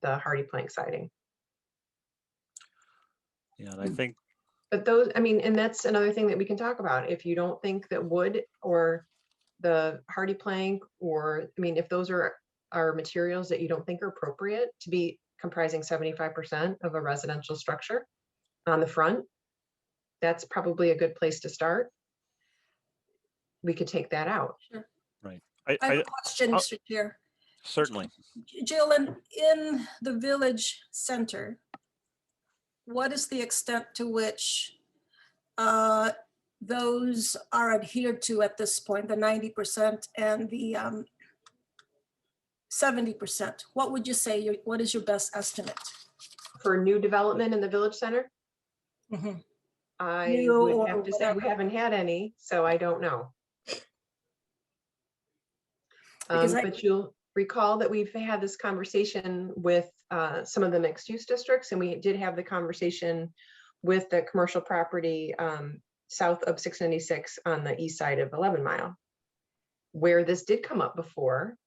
the hardy plank siding. Yeah, and I think But those, I mean, and that's another thing that we can talk about. If you don't think that wood or the hardy plank, or, I mean, if those are materials that you don't think are appropriate to be comprising 75% of a residential structure on the front, that's probably a good place to start. We could take that out. Sure. right. I have a question, I'll- Mr. Chair. Certainly. Jill, in the village center, what is the extent to which those are adhered to at this point, the 90% and the 70%? What would you say, what is your best estimate? For new development in the village center, Mhm. I New would or have to say we whatever. haven't had any, so I don't know. Because But you'll recall that we've had this conversation with some of the mixed use districts, and we did have the conversation with the commercial property south of 696 on the east side of 11 Mile, where this did come up before.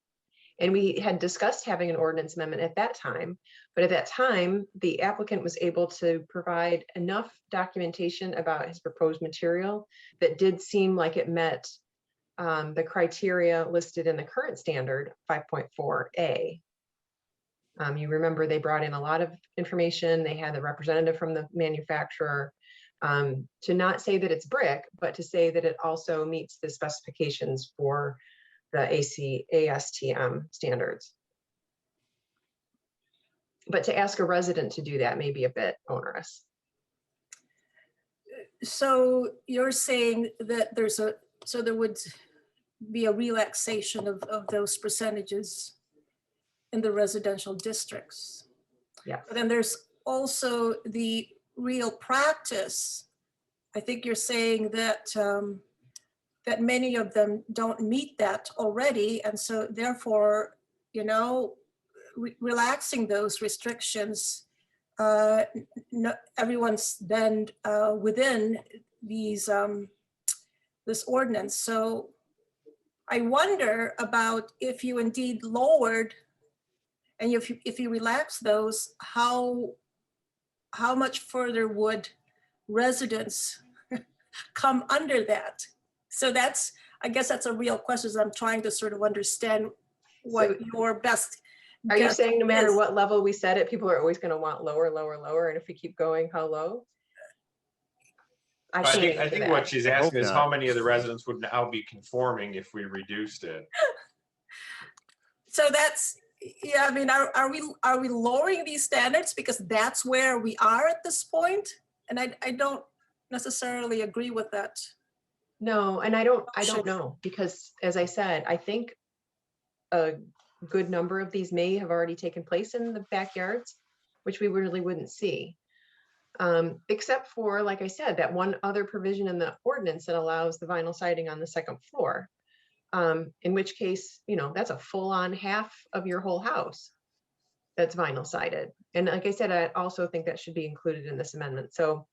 And we had discussed having an ordinance amendment at that time, but at that time, the applicant was able to provide enough documentation about his proposed material that did seem like it met the criteria listed in the current standard 5.4A. You remember they brought in a lot of information. They had the representative from the manufacturer to not say that it's brick, but to say that it also meets the specifications for the ASTM standards. But to ask a resident to do that may be a bit onerous. so you're saying that there would be a relaxation of those percentages in the residential districts. Yes. But then there's also the real practice. I think you're saying that that many of them don't meet that already, and so therefore, you know, relaxing those restrictions, everyone's then within these this ordinance. So I wonder about if you indeed lowered, and if you relax those, how much further would residents come under that? So that's, I guess that's a real question. I'm trying to sort of understand what So your best. are you guess saying no matter is. what level we set it, people are always going to want lower, lower, lower? And if we keep going, how low? I I can't think answer what that. she's I hope asking is not. how many of the residents would now be conforming if we reduced it? So that's, yeah, I mean, are we lowering these standards because that's where we are at this point? And I don't necessarily agree with that. No, and I don't know, because as I said, I think a good number of these may have already taken place in the backyards, which we really wouldn't see. Except for, like I said, that one other provision in the ordinance that allows the vinyl siding on the second floor. In which case, you know, that's a full-on half of your whole house that's vinyl sided. And like I said, I also think that should be included in this amendment. So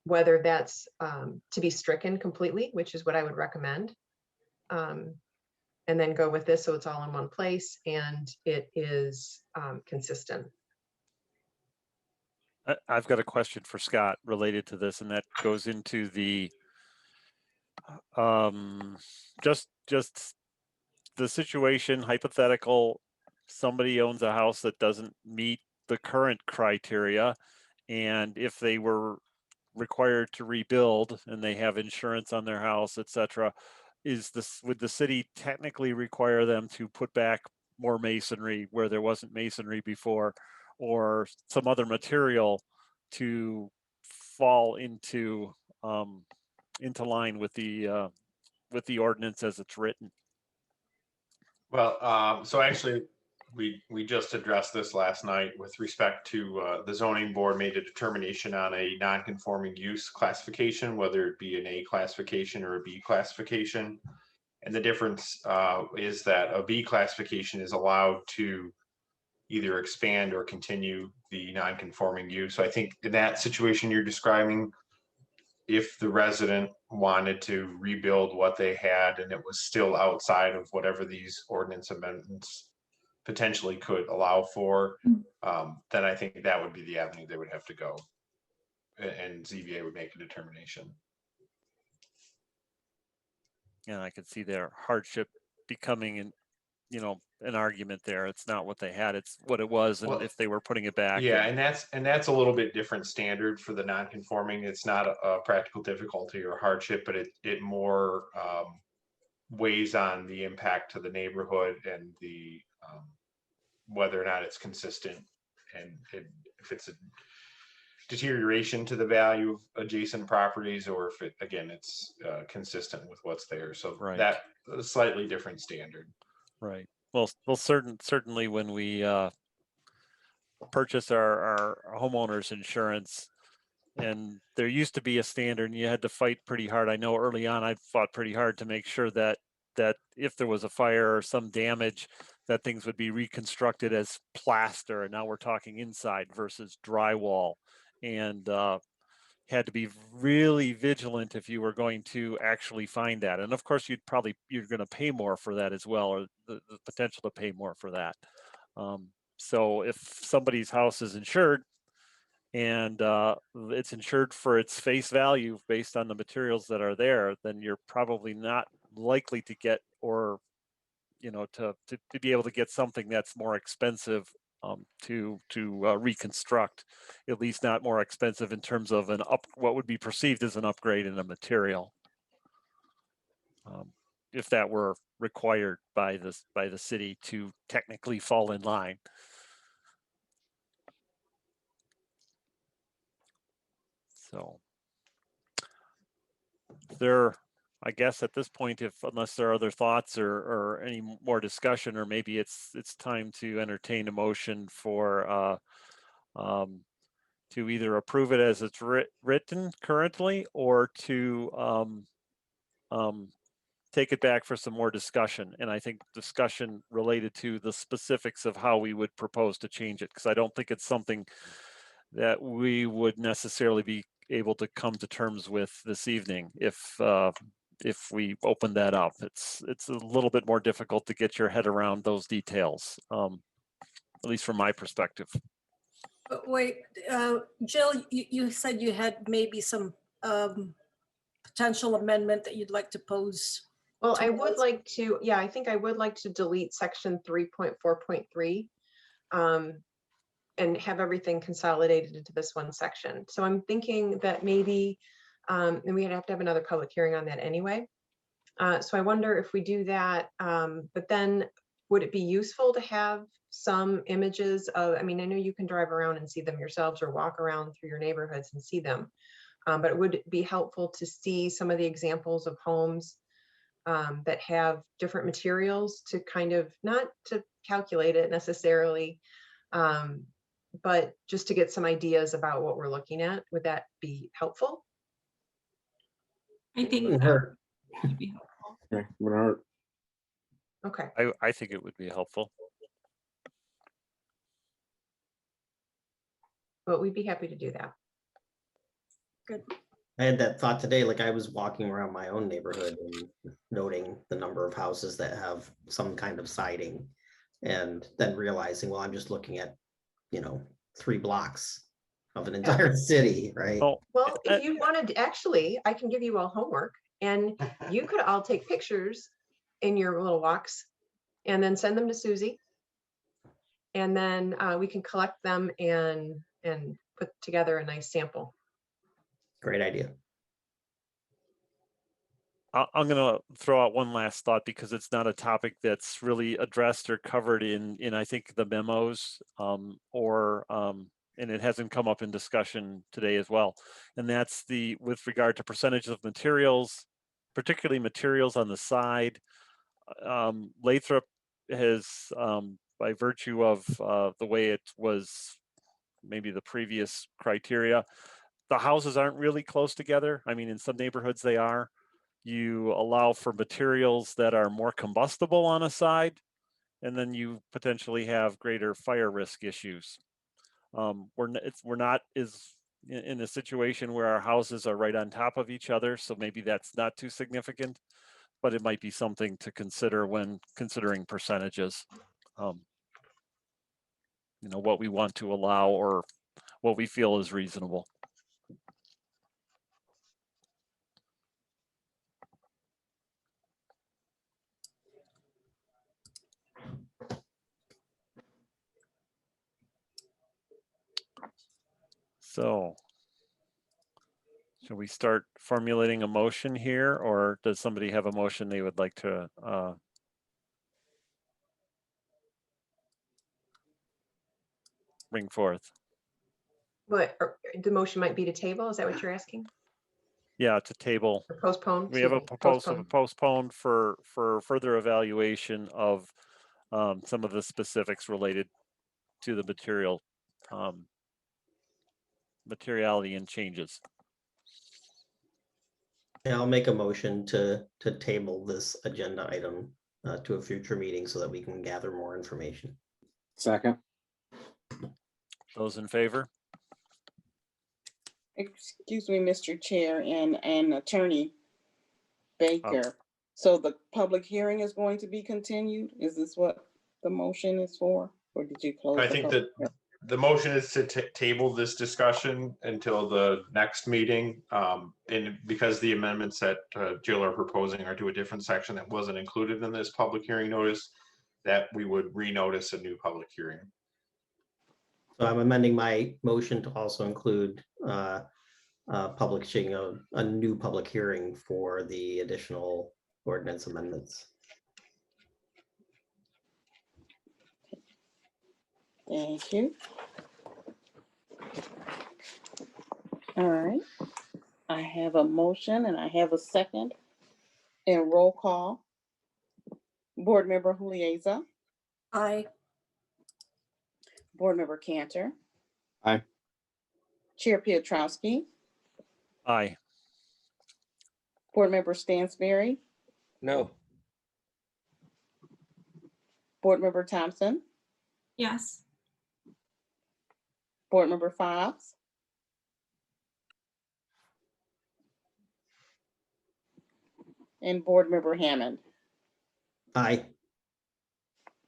whether that's to be stricken completely, which is what I would recommend, and then go with this so it's all in one place and it is consistent. I've got a question for Scott related to this, and that goes into the just the situation, hypothetical, somebody owns a house that doesn't meet the current criteria, and if they were required to rebuild and they have insurance on their house, etc., would the city technically require them to put back more masonry where there wasn't masonry before, or some other material to fall into line with the ordinance as it's written? Well, so actually, we just addressed this last night with respect to the zoning board made a determination on a non-conforming use classification, whether it be an A classification or a B classification. And the difference is that a B classification is allowed to either expand or continue the non-conforming use. So I think in that situation you're describing, if the resident wanted to rebuild what they had and it was still outside of whatever these ordinance amendments potentially could allow for, then I think that would be the avenue they would have to go. And ZBA would make a determination. And I could see their hardship becoming an argument there. It's not what they had, it's what it was, and Well, if they were putting it back. Yeah, and that's a little bit different standard for the non-conforming. It's not a practical difficulty or hardship, but it more weighs on the impact to the neighborhood and the whether or not it's consistent, and if it's a deterioration to the value of adjacent properties, or if it's consistent with what's there. So Right. that a slightly different standard. Right. Well, certainly when we purchase our homeowners insurance, and there used to be a standard, and you had to fight pretty hard. I know early on I fought pretty hard to make sure that if there was a fire or some damage, that things would be reconstructed as plaster. And now we're talking inside versus drywall, and had to be really vigilant if you were going to actually find that. And of course, you're going to pay more for that as well, or the potential to pay more for that. So if somebody's house is insured and it's insured for its face value based on the materials that are there, then you're probably not likely to get, or to be able to get something that's more expensive to reconstruct, at least not more expensive in terms of what would be perceived as an upgrade in a material, if that were required by the city to technically fall in line. So I guess at this point, unless there are other thoughts or any more discussion, or maybe it's time to entertain a motion for to either approve it as it's written currently, or to take it back for some more discussion. And I think discussion related to the specifics of how we would propose to change it, because I don't think it's something that we would necessarily be able to come to terms with this evening if we open that up. It's a little bit more difficult to get your head around those details, at least from my perspective. But wait, Jill, you said you had maybe some potential amendment that you'd like to pose. Well, I would like to, yeah, I think I would like to delete section 3.4.3 and have everything consolidated into this one section. So I'm thinking that maybe, and we'd have to have another public hearing on that anyway. So I wonder if we do that, but then would it be useful to have some images of, I mean, I know you can drive around and see them yourselves or walk around through your neighborhoods and see them, but it would be helpful to see some of the examples of homes that have different materials, to kind of, not to calculate it necessarily, but just to get some ideas about what we're looking at. Would that be helpful? I think Wouldn't that hurt. would be helpful. Okay, wouldn't hurt. Okay. I think it would be helpful. But we'd be happy to do that. Good. I had that thought today, like I was walking around my own neighborhood and noting the number of houses that have some kind of siding, and then realizing, well, I'm just looking at, 3 blocks of an entire city, right? Oh, Well, if you wanted, actually, I can give you all homework, and you could all take pictures in your little walks and then send them to Susie. And then we can collect them and put together a nice sample. Great idea. I'm going to throw out one last thought because it's not a topic that's really addressed or covered in I think the memos and it hasn't come up in discussion today as well. And that's with regard to percentage of materials, particularly materials on the side. Lathrup has, by virtue of the way it was, maybe the previous criteria, the houses aren't really close together. I mean, in some neighborhoods they are. You allow for materials that are more combustible on a side, and then you potentially have greater fire risk issues. We're not in a situation where our houses are right on top of each other, so maybe that's not too significant, but it might be something to consider when considering percentages. What we want to allow or what we feel is reasonable. So, shall we start formulating a motion here, or does somebody have a motion they would like to bring forth? But the motion might be to table, is that what you're asking? Yeah, to table. Or postpone? We have a Excuse me, proposal to postpone for further evaluation of some of the specifics related to the materiality and changes. Yeah, I'll make a motion to table this agenda item to a future meeting so that we can gather more information. Second. Those in favor? Excuse me, Mr. Chair and Attorney Baker. So the public hearing is going to be continued? Is this what the motion is for? Or did you close? I think that the motion is to table this discussion until the next meeting. And because the amendments that Jill are proposing are to a different section that wasn't included in this public hearing notice, that we would renotice a new public hearing. So I'm amending my motion to also include publishing a new public hearing for the additional ordinance amendments. Thank you. All right. I have a motion and I have a second. And roll call. Board Member Hulieza. Aye. Board Member Cantor. Aye. Chair Piotrowski. Aye. Board Member Stansberry. No. Board Member Thompson. Yes. Board Member Fobbs. And Board Member Hammond. Aye.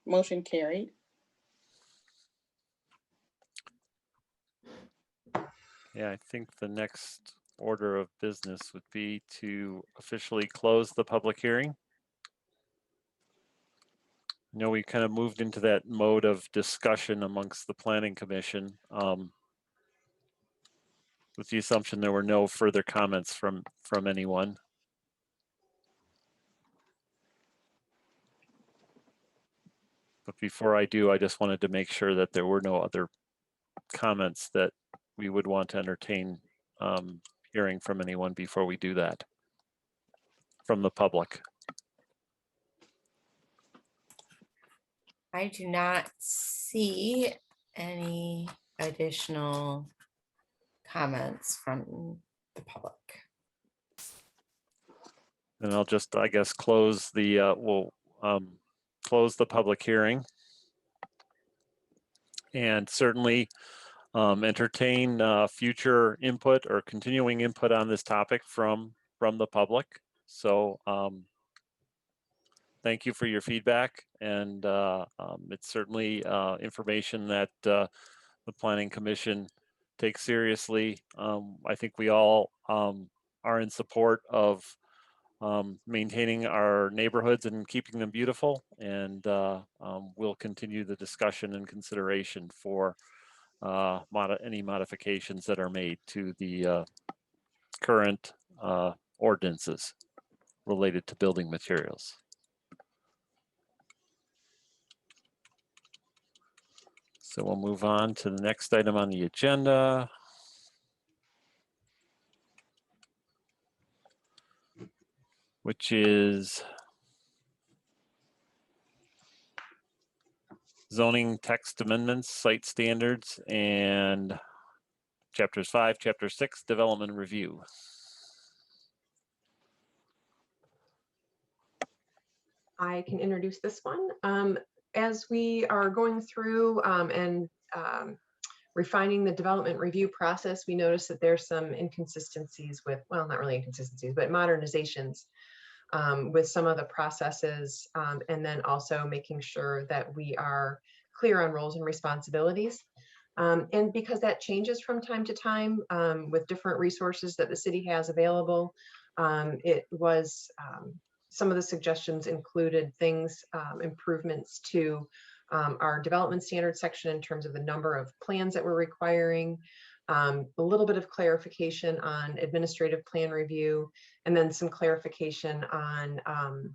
Motion carried. Yeah, I think the next order of business would be to officially close the public hearing. I know we kind of moved into that mode of discussion amongst the Planning Commission with the assumption there were no further comments from anyone. But before I do, I just wanted to make sure that there were no other comments that we would want to entertain hearing from anyone before we do that from the public. I do not see any additional comments from the public. And I'll just, I guess, close the, close the public hearing. And certainly entertain future input or continuing input on this topic from the public. So thank you for your feedback, and it's certainly information that the Planning Commission takes seriously. I think we all are in support of maintaining our neighborhoods and keeping them beautiful, and we'll continue the discussion and consideration for any modifications that are made to the current ordinances. related to building materials. So we'll move on to the next item on the agenda. Which is zoning text amendments, site standards, and chapters 5, chapter 6, development review. I can introduce this one. As we are going through and refining the development review process, we noticed that there's some inconsistencies with, well, not really inconsistencies, but modernizations with some of the processes, and then also making sure that we are clear on roles and responsibilities. And because that changes from time to time with different resources that the city has available, it was some of the suggestions included things, improvements to our development standards section in terms of the number of plans that we're requiring, a little bit of clarification on administrative plan review, and then some clarification on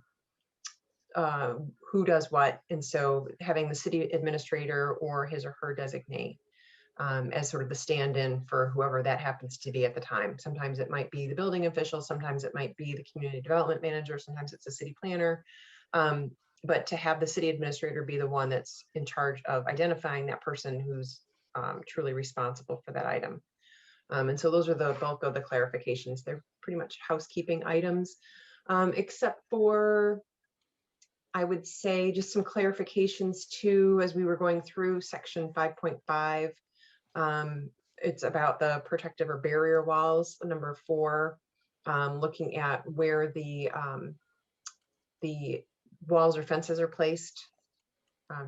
who does what. And so having the city administrator or his or her designate as sort of the stand-in for whoever that happens to be at the time. Sometimes it might be the building official, sometimes it might be the community development manager, sometimes it's the city planner. But to have the city administrator be the one that's in charge of identifying that person who's truly responsible for that item. And so those are the bulk of the clarifications. They're pretty much housekeeping items, except for, I would say, just some clarifications too, as we were going through section 5.5. It's about the protective or barrier walls, number 4, looking at where the walls or fences are placed.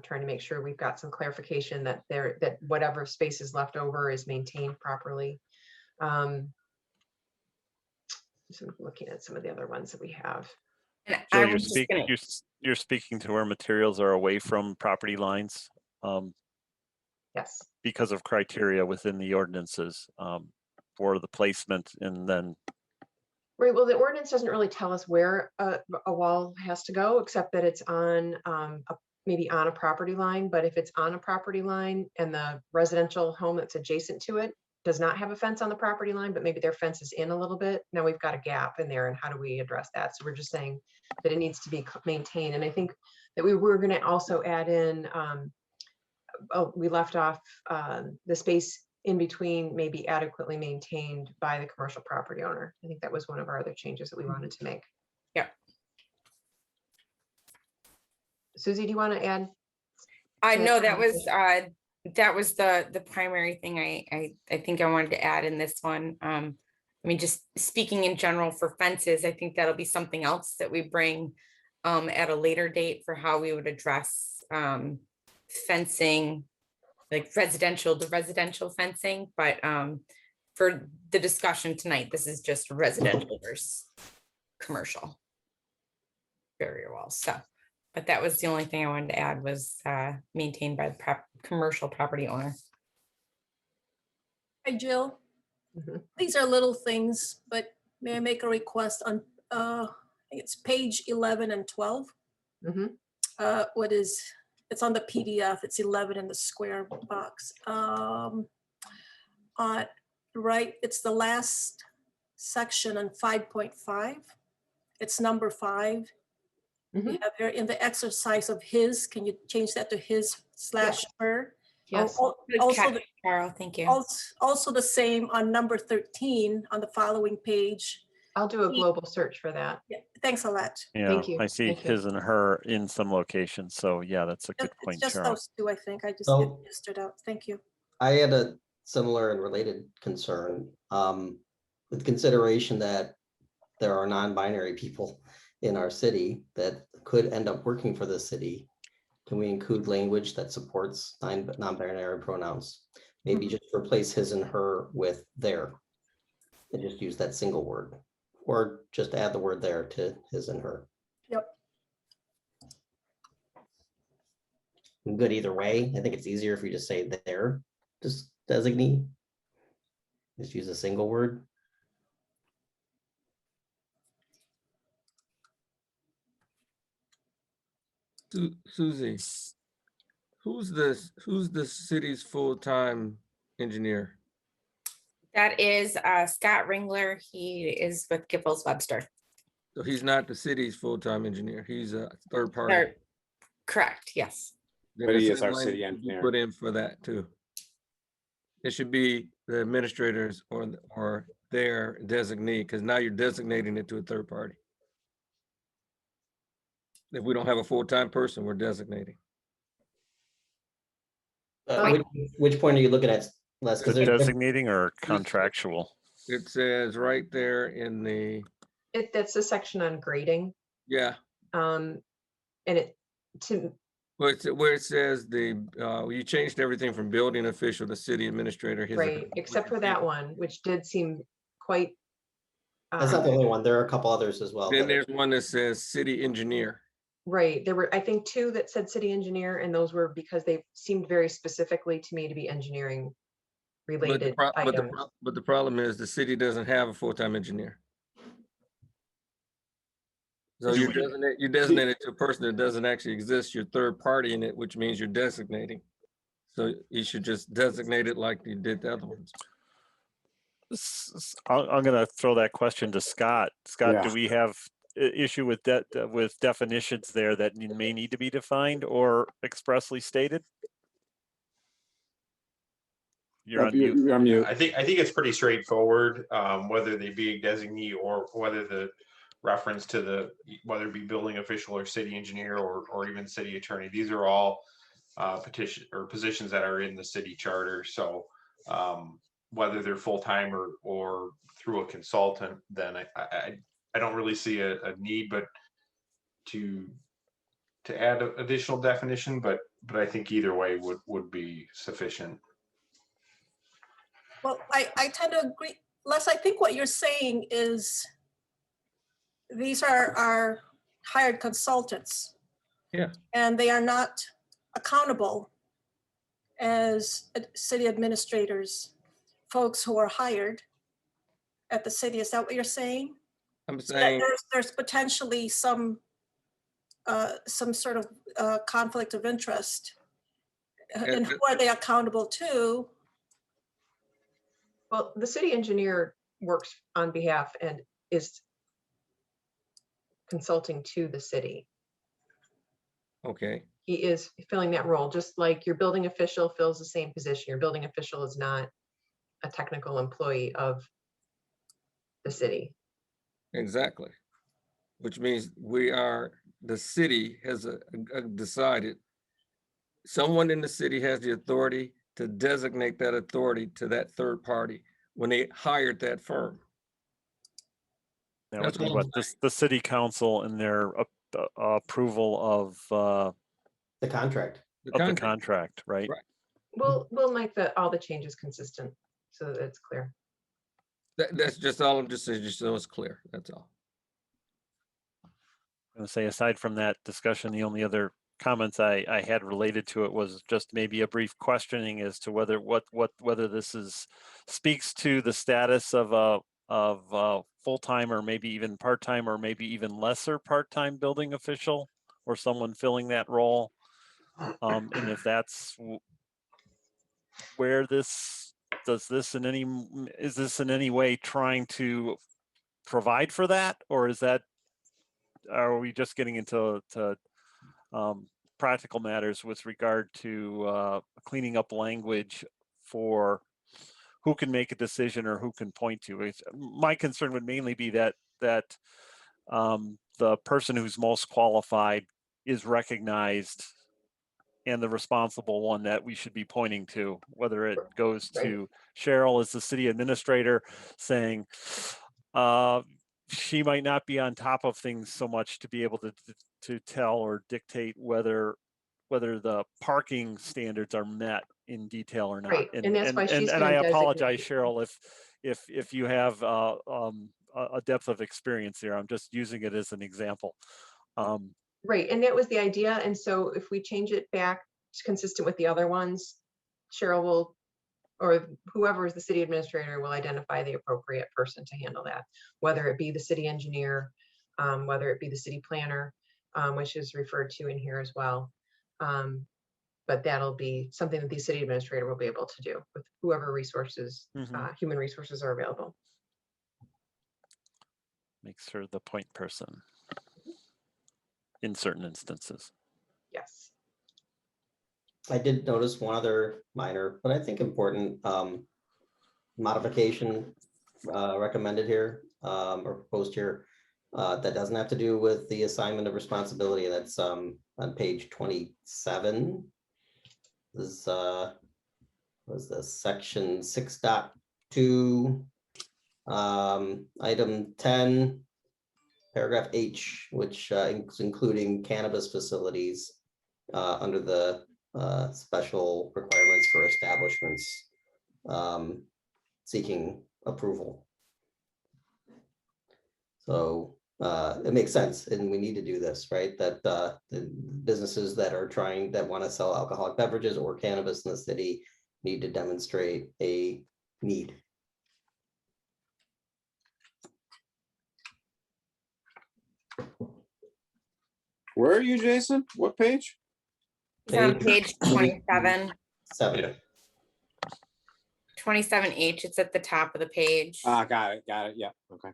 Trying to make sure we've got some clarification that that whatever space is left over is maintained properly. So I'm looking at some of the other ones that we have. And Jill, I was just gonna, you're speaking to where materials are away from property lines. Yes. Because of criteria within the ordinances for the placement, and then. Right, well, the ordinance doesn't really tell us where a wall has to go, except that it's on maybe on a property line. But if it's on a property line and the residential home that's adjacent to it does not have a fence on the property line, but maybe their fence is in a little bit, now we've got a gap in there, and how do we address that? So we're just saying that it needs to be maintained. And I think that we were going to also add in, we left off the space in between may be adequately maintained by the commercial property owner. I think that was one of our other changes that we wanted to make. yeah. Susie, do you want to add? I to know the that was the primary thing I think I wanted to add in this one. I mean, just speaking in general for fences, I think that'll be something else that we bring at a later date for how we would address fencing, like the residential fencing. But for the discussion tonight, this is just residential versus commercial barrier walls. So, but that was the only thing I wanted to add, was maintained by the commercial property owner. Hi, Jill. Mhm. These are little things, but may I make a request on, I think it's page 11 and 12. Mhm. It's on the PDF, it's 11 in the square box. Right, it's the last section on 5.5. It's number 5. Mhm. You have there in the exercise of his, can you change that to his / her? Yes. Good Also, catch, Carl. Thank you. also the same on number 13 on the following page. I'll do a global search for that. Yeah, thanks a lot. Yeah, Thank you. I see Thank you. his and her in some locations. So yeah, that's a good It's point, just Cheryl. those two, I think. I just So- stood out. Thank you. I had a similar and related concern, with consideration that there are non-binary people in our city that could end up working for the city. Can we include language that supports non-binary pronouns? Maybe just replace his and her with their, and just use that single word, or just add the word there to his and her. Yep. I'm good either way. I think it's easier if we just say their, just designate. Just use a single word. Susie, who's the city's full-time engineer? That is Scott Ringler. He is with Giffords Webster. So he's not the city's full-time engineer. He's a third party. Or- Correct, yes. Then But the he is same our city language should be engineer. Put in for that too. It should be the administrators or their designee, because now you're designating it to a third party. If we don't have a full-time person, we're designating. Which point are you looking at, Les? Is it designating or contractual? It says right there in the, That's the section on grading. yeah, And it, where it says you changed everything from building official to city administrator. right, except for that one, which did seem quite. That's not the only one. There are a couple others as well. Then there's one that says city engineer. Right, there were, I think, 2 that said city engineer, and those were because they seemed very specifically to me to be engineering related items. But the problem is the city doesn't have a full-time engineer. So you designate it to a person that doesn't actually exist. You're third party in it, which means you're designating. So you should just designate it like you did the other ones. I'm going to throw that question to Scott. Scott, Yeah. do we have issue with that with definitions there that may need to be defined or expressly stated? You're on mute. You're on mute. I think it's pretty straightforward, whether they be a designee or whether the reference to whether it be building official or city engineer or even city attorney. These are all positions that are in the city charter. So whether they're full-time or through a consultant, then I don't really see a need, but to add additional definition, but I think either way would be sufficient. Well, I tend to agree. Les, I think what you're saying is these are hired consultants. Yeah. And they are not accountable as city administrators, folks who are hired at the city. Is that what you're saying? I'm So that saying there's potentially some sort of conflict of interest. And who are they accountable to? Well, the city engineer works on behalf and is consulting to the city. okay. He is filling that role, just like your building official fills the same position. Your building official is not a technical employee of the city. Exactly. Which means the city has decided someone in the city has the authority to designate that authority to that third party when they hired that firm. That would be what the city council and their approval of the contract. The contract, right? Right. We'll make all the changes consistent so that it's clear. That's just all I'm just saying, just so it's clear. That's all. I'm going to say, aside from that discussion, the only other comments I had related to it was just maybe a brief questioning as to whether whether this speaks to the status of a full-time or maybe even part-time or maybe even lesser part-time building official or someone filling that role, and if that's where is this in any way trying to provide for that, or are we just getting into practical matters with regard to cleaning up language for who can make a decision or who can point to? My concern would mainly be that the person who's most qualified is recognized and the responsible one that we should be pointing to, whether it goes to Cheryl as the city administrator saying, she might not be on top of things so much to be able to tell or dictate whether the parking standards are met in detail or not. Right, and that's why she's and gonna I apologize, designate. Cheryl, if you have a depth of experience here. I'm just using it as an example. Right, and that was the idea. And so if we change it back to consistent with the other ones, Cheryl will, or whoever is the city administrator will identify the appropriate person to handle that, whether it be the city engineer, whether it be the city planner. which is referred to in here as well. But that'll be something that the city administrator will be able to do with whoever resources, human resources are available. Makes her the point person in certain instances. Yes. I did notice one other minor, but I think important modification recommended here or proposed here that doesn't have to do with the assignment of responsibility. That's on page 27. This was the section 6.2, item 10, paragraph H, which is including cannabis facilities under the special requirements for establishments seeking approval. So it makes sense, and we need to do this, right? That the businesses that want to sell alcoholic beverages or cannabis in the city need to demonstrate a need. Where are you, Jason? What page? It's on page 27. 7. 27H, it's at the top of the page. Got it. Yeah. Okay.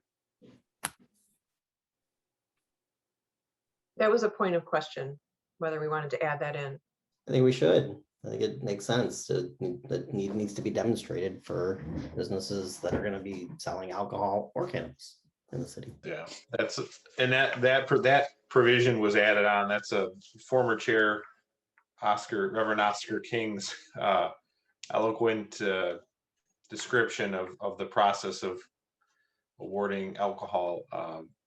That was a point of question, whether we wanted to add that in. I think we should. I think it makes sense that need needs to be demonstrated for businesses that are going to be selling alcohol or cannabis in the city. Yeah, that provision was added on. That's a former chair, Reverend Oscar King's eloquent description of the process of awarding alcohol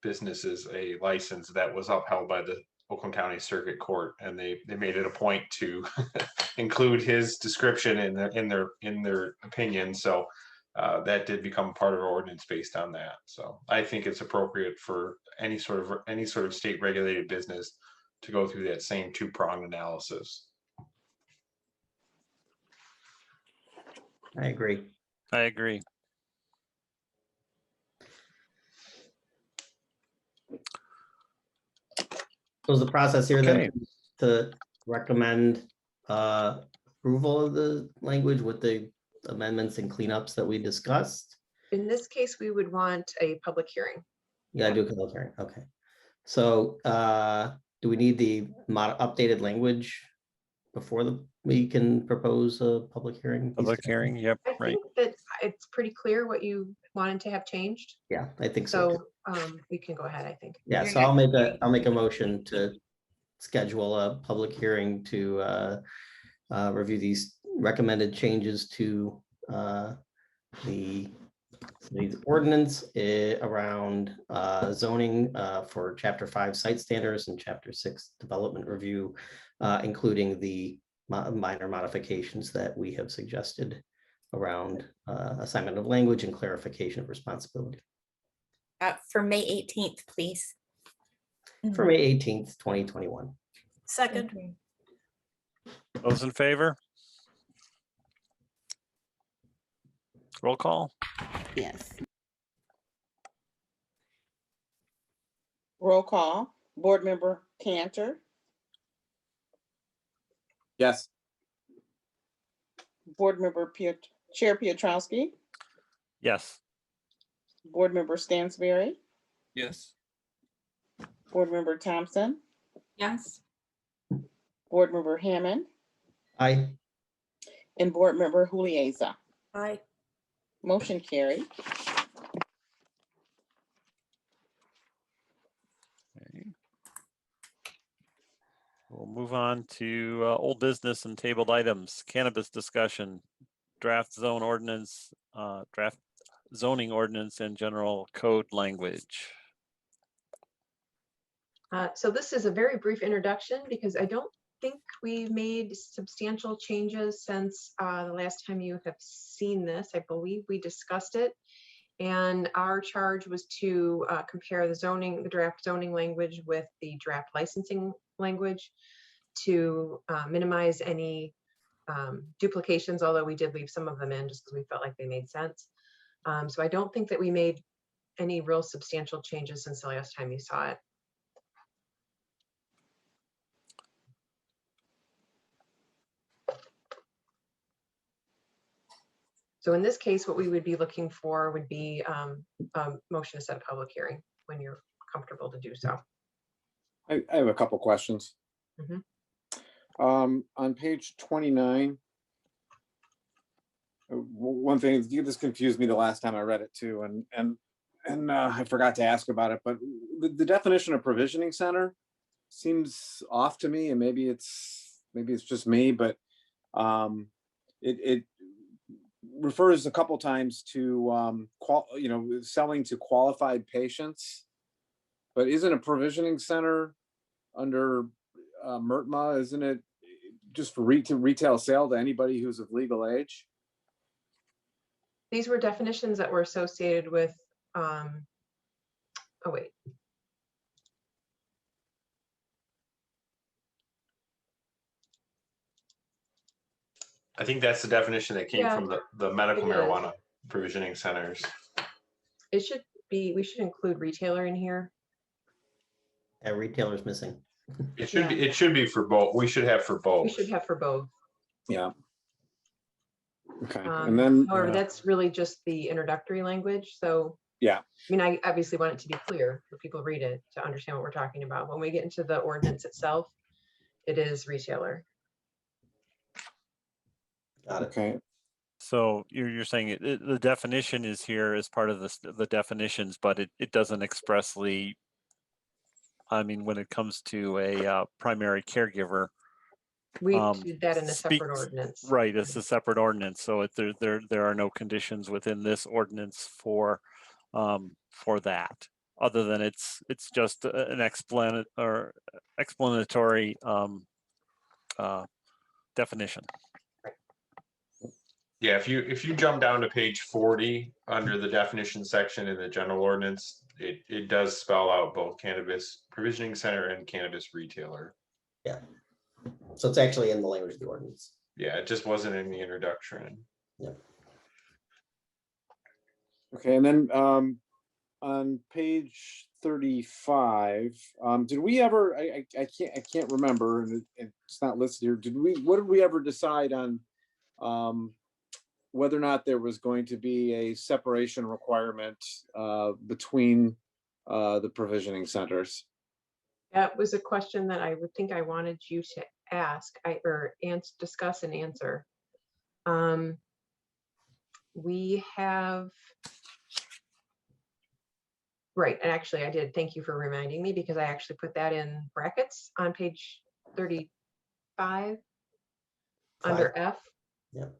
businesses a license that was upheld by the Oakland County Circuit Court, and they made it a point to include his description in their opinion. So that did become part of our ordinance based on that. So I think it's appropriate for any sort of state regulated business to go through that same two-pronged analysis. I agree. So is the process here then to recommend approval of the language with the amendments and cleanups that we discussed? In this case, we would want a public hearing. Yeah, I do a public hearing. Okay. So do we need the updated language before we can propose a public hearing? Public hearing, yep, I right. think that it's pretty clear what you wanted to have changed. Yeah, I think so. So we can go ahead, I think. Yeah, so I'll make a motion to schedule a public hearing to review these recommended changes to the ordinance around zoning for Chapter 5 site standards and Chapter 6 development review, including the minor modifications that we have suggested around assignment of language and clarification of responsibility. For May 18th, please. For May 18th, 2021. Second. Those in favor? Roll call. Yes. Roll call. Board Member Cantor, Yes. Board Member Chair Pietrowski, Yes. Board Member Stansberry, Yes. Board Member Thompson, Yes. Board Member Hammond, Aye. and Board Member Huliza. Aye. Motion carried. Okay. We'll move on to old business and tabled items, cannabis discussion, draft zoning ordinance, and general code language. So this is a very brief introduction because I don't think we've made substantial changes since the last time you have seen this. I believe we discussed it. And our charge was to compare the draft zoning language with the draft licensing language to minimize any duplications, although we did leave some of them in just because we felt like they made sense. So I don't think that we made any real substantial changes since the last time you saw it. So in this case, what we would be looking for would be a motion to set a public hearing when you're comfortable to do so. I have a couple questions. Mhm. On page 29, one thing, this confused me the last time I read it too, and I forgot to ask about it, but the definition of provisioning center seems off to me, and maybe it's just me, but it refers a couple times to selling to qualified patients, but isn't a provisioning center under MRTMA, isn't it just for retail sale to anybody who's of legal age? These were definitions that were associated with, oh wait. I think that's the definition that came Yeah, from the medical it is. marijuana provisioning centers. It should be, we should include retailer in here. Yeah, retailer's missing. It should be for both. We should have for both. We should have for both. Yeah. Okay, and then However, that's really just the introductory language. So yeah, I mean, I obviously want it to be clear for people to read it to understand what we're talking about. When we get into the ordinance itself, it is retailer. Got it. okay. So you're saying the definition is here as part of the definitions, but it doesn't expressly, I mean, when it comes to a primary caregiver. We did that in a separate ordinance. Right, it's a separate ordinance, so there are no conditions within this ordinance for that, other than it's just an explanatory definition. Yeah, if you jump down to page 40 under the definition section in the general ordinance, it does spell out both cannabis provisioning center and cannabis retailer. Yeah. So it's actually in the language of the ordinance. Yeah, it just wasn't in the introduction. Yeah. Okay, and then on page 35, did we ever? I can't remember, and it's not listed here. What did we ever decide on whether or not there was going to be a separation requirement between the provisioning centers? That was a question that I would think I wanted you to ask, discuss and answer. We have, right, and actually I did, thank you for reminding me, because I actually put that in brackets on page 35 under F. Yep.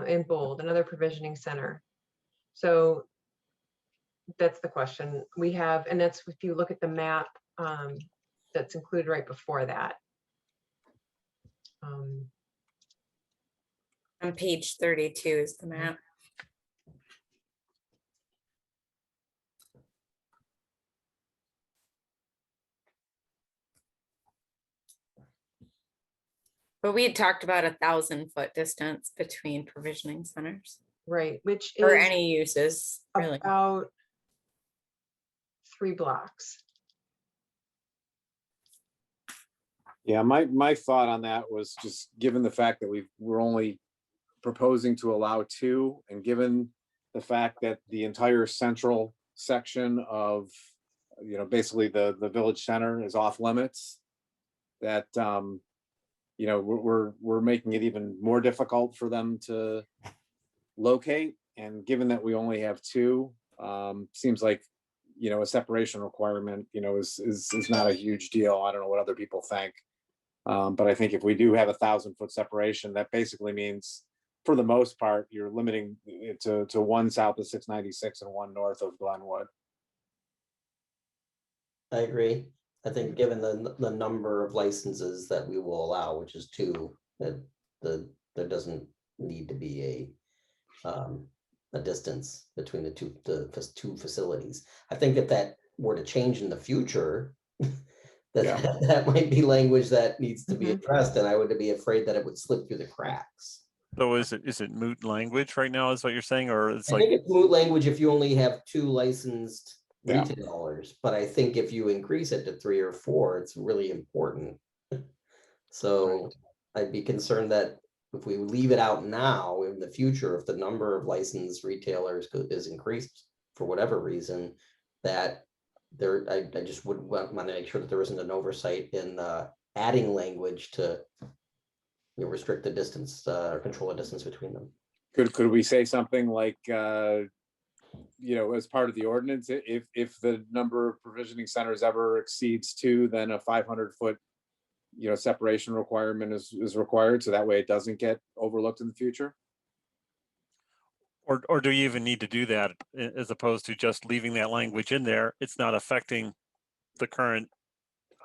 In bold, another provisioning center. So that's the question we have, and that's if you look at the map that's included right before that. On page 32 is the map. But we had talked about 1,000-foot distance between provisioning centers. Right, which for is any uses, really. about 3 blocks. Yeah, my thought on that was just given the fact that we're only proposing to allow 2, and given the fact that the entire central section of, basically the village center is off limits, that we're making it even more difficult for them to locate. And given that we only have 2, seems like a separation requirement is not a huge deal. I don't know what other people think. But I think if we do have 1,000-foot separation, that basically means, for the most part, you're limiting it to 1 south of 696 and 1 north of Glenwood. I agree. I think given the number of licenses that we will allow, which is 2, that there doesn't need to be a distance between the two facilities. I think if that were to change in the future, that might be language that needs to be addressed, and I would be afraid that it would slip through the cracks. So is it moot language right now, is what you're saying, or it's I like? think it's moot language if you only have 2 licensed retailers, but I think if you increase it to 3 or 4, it's really important. So I'd be concerned that if we leave it out now, in the future, if the number of licensed retailers is increased for whatever reason, that there, I just would want to make sure that there isn't an oversight in adding language to restrict the distance or control the distance between them. Could we say something like, as part of the ordinance, if the number of provisioning centers ever exceeds 2, then a 500-foot, separation requirement is required, so that way it doesn't get overlooked in the future? Or do you even need to do that as opposed to just leaving that language in there? It's not affecting the current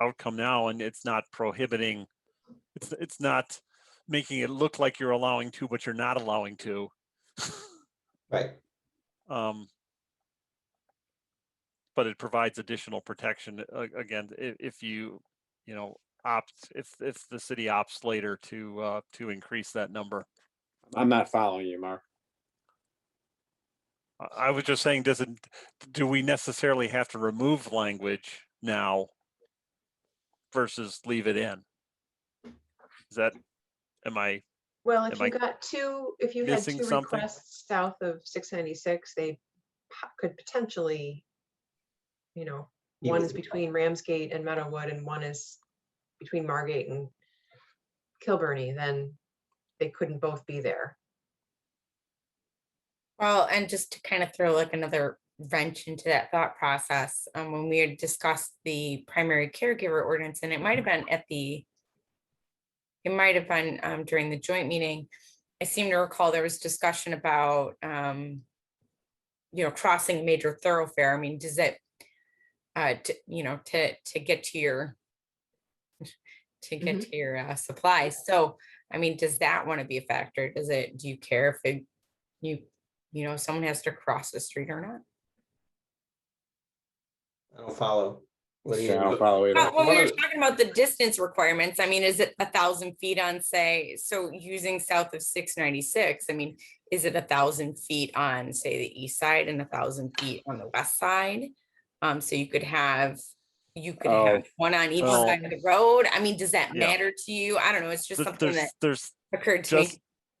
outcome now, and it's not prohibiting, it's not making it look like you're allowing to, but you're not allowing to. Right. But it provides additional protection again if you opt, if the city opts later to increase that number. I'm not following you, Mark. I was just saying, do we necessarily have to remove language now versus leave it in? Is that, Well, if am you I got two, if you had missing two something? requests south of 696, they could potentially, one is between Ramsgate and Meadowwood, and one is between Margate and Kilburny, then they couldn't both be there. Well, and just to kind of throw like another wrench into that thought process, when we had discussed the primary caregiver ordinance, and it might have been during the joint meeting, I seem to recall there was discussion about, crossing a major thoroughfare. I mean, does it, to get to your, to your supplies. So, I mean, does that want to be a factor? Do you care if someone has to cross the street or not? I don't follow. What do you? I don't follow either. When we were talking about the distance requirements, I mean, is it 1,000 feet on, say, so using south of 696, I mean, is it 1,000 feet on, say, the east side and 1,000 feet on the west side? So you could have one on each side of the road. I mean, does that matter to you? I don't know. It's just something that occurred to me.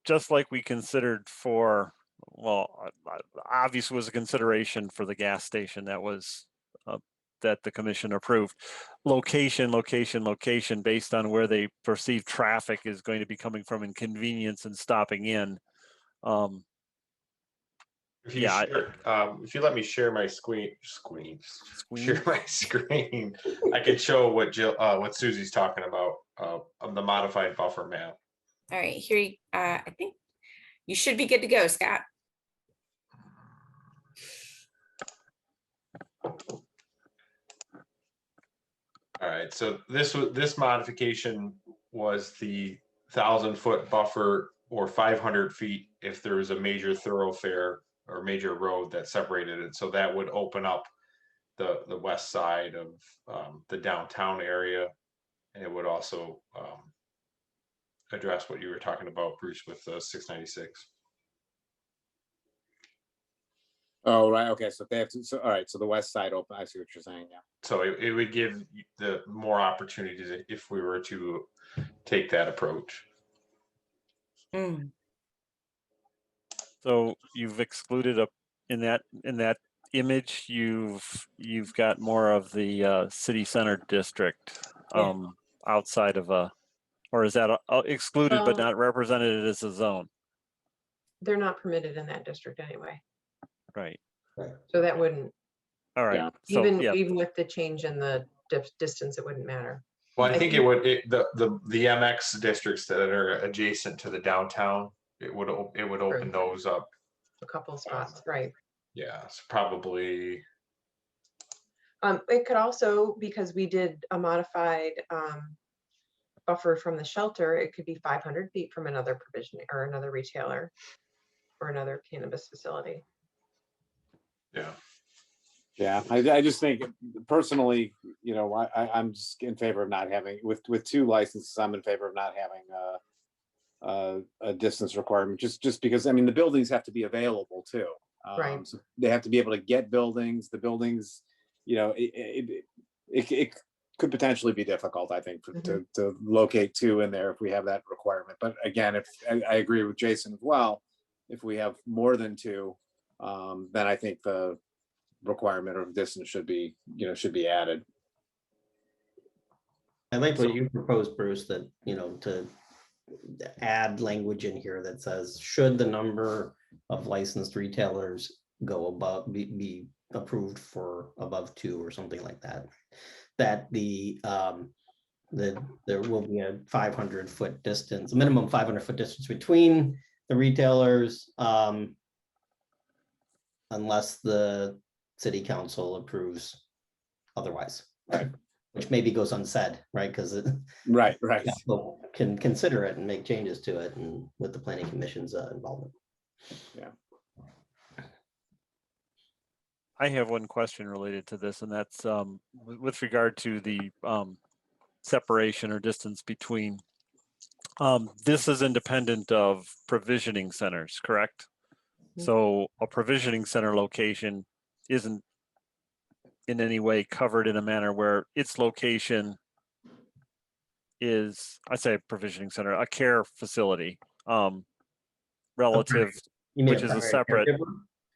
Just like we considered for, well, obviously was a consideration for the gas station that was that the commission approved. Location based on where they perceive traffic is going to be coming from, and convenience and stopping in. If you let me share my share my screen, I could show what Susie's talking about of the modified buffer map. All right, here, I think you should be good to go, Scott. All right, so this modification was the 1,000-foot buffer, or 500 feet if there was a major thoroughfare or major road that separated it. So that would open up the west side of the downtown area, and it would also address what you were talking about, Bruce, with 696. Oh, right. Okay. So they have to, all right. So the west side open. I see what you're saying. Yeah. So it would give the more opportunities if we were to take that approach. So you've excluded in that image, you've got more of the city center district outside of or is that excluded but not represented as a zone? They're not permitted in that district anyway. Right. So that wouldn't. All right. Yeah. So, even with the change in the distance, it wouldn't matter. Well, I think it would. The MX districts that are adjacent to the downtown, it would open those up. A couple of spots, right? Yeah, it's probably. It could also, because we did a modified buffer from the shelter, it could be 500 feet from another provision or another retailer or another cannabis facility. Yeah. Yeah, I just think personally, I'm just in favor of not having with 2 licenses. I'm in favor of not having a distance requirement, just because, I mean, the buildings have to be available too. Right. So they have to be able to get buildings. The buildings, it could potentially be difficult, I think, Mhm. to locate two in there if we have that requirement. But again, if I agree with Jason as well, if we have more than two, then I think the requirement of distance should be, should be added. I liked what you proposed, Bruce, that, to add language in here that says, should the number of licensed retailers go above, be approved for above two or something like that, that there will be a 500-foot distance, a minimum 500-foot distance between the retailers, unless the city council approves otherwise. Right. Which maybe goes unsaid, right? Because it Right. can consider it and make changes to it, and with the planning commission's involvement. Yeah. I have one question related to this, and that's with regard to the separation or distance between. This is independent of provisioning centers, correct? So a provisioning center location isn't in any way covered in a manner where its location is, I say provisioning center, a care facility, relative, which is a separate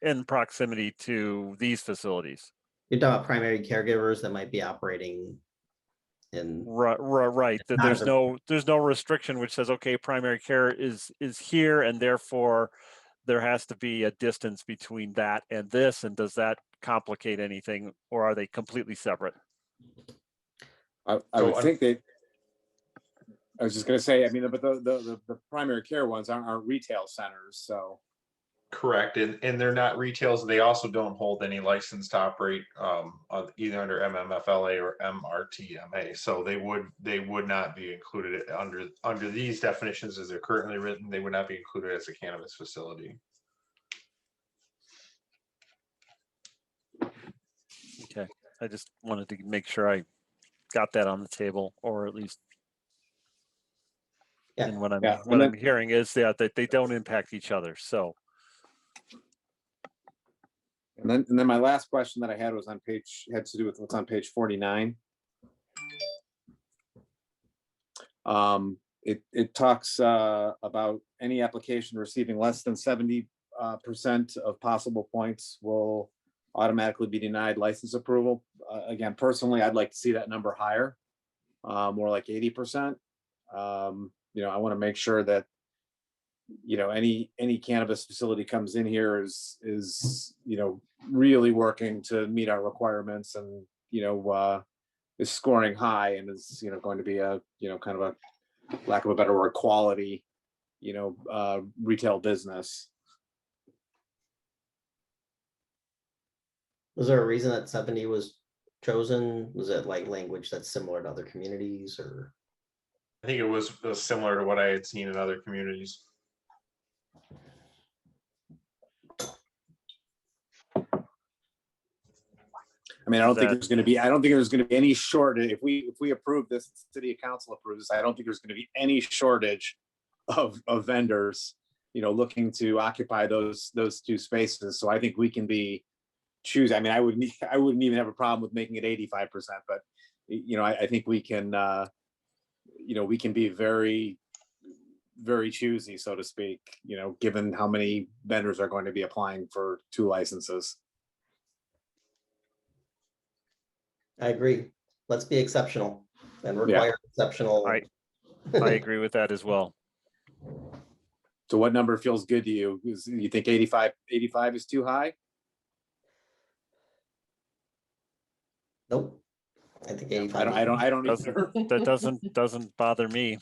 in proximity to these facilities. You're talking about primary caregivers that might be operating in. Right. That there's no restriction which says, okay, primary care is here, and therefore there has to be a distance between that and this. And does that complicate anything, or are they completely separate? I would think that. I was just going to say, I mean, but the primary care ones aren't retail centers, so. Correct, and they're not retails. They also don't hold any license to operate either under MMFLA or MRTMA. So they would not be included under these definitions as they're currently written. They would not be included as a cannabis facility. Okay, I just wanted to make sure I got that on the table, or at least. Yeah. And what I'm hearing is that they don't impact each other. So. And then my last question that I had was had to do with what's on page 49. It talks about any application receiving less than 70% of possible points will automatically be denied license approval. Again, personally, I'd like to see that number higher, more like 80%. I want to make sure that any cannabis facility comes in here is really working to meet our requirements, and is scoring high, and is going to be a kind of a, lack of a better word, quality retail business. Was there a reason that 70 was chosen? Was it like language that's similar to other communities, or? I think it was similar to what I had seen in other communities. I mean, I don't think there's going to be any shortage. If we approve this, city council approves this, I don't think there's going to be any shortage of vendors, looking to occupy those two spaces. So I think we can be choosy. I mean, I wouldn't even have a problem with making it 85%, but I think we can, we can be very, very choosy, so to speak, given how many vendors are going to be applying for 2 licenses. I agree. Let's be exceptional and require exceptional. I agree with that as well. So what number feels good to you? You think 85 is too high? Nope. I think 85. I don't either. That doesn't bother me.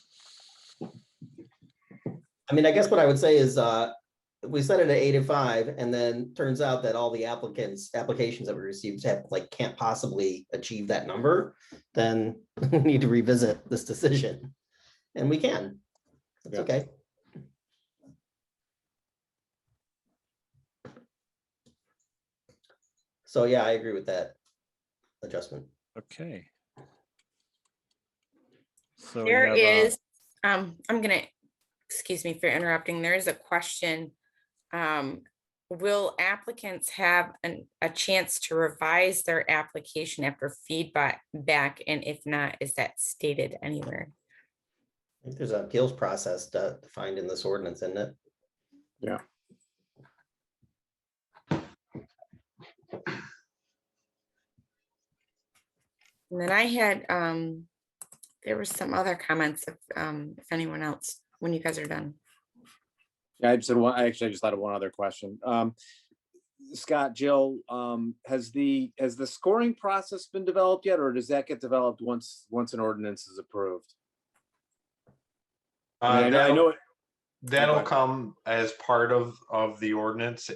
I mean, I guess what I would say is we set it at 85, and then turns out that all the applications that we received can't possibly achieve that number, then we need to revisit this decision, and we can. That's okay. So yeah, I agree with that adjustment. Okay. So there is, I'm gonna, excuse me for interrupting. There is a question will applicants have a chance to revise their application after feedback back? And if not, is that stated anywhere? I think there's an appeals process defined in this ordinance, isn't it? Yeah. And then I had, there were some other comments if anyone else, when you guys are done. Yeah, I just had one, I just thought of one other question. Scott, Jill, has the scoring process been developed yet, or does that get developed once an ordinance is approved? I know it. That'll Okay. come as part of the ordinance.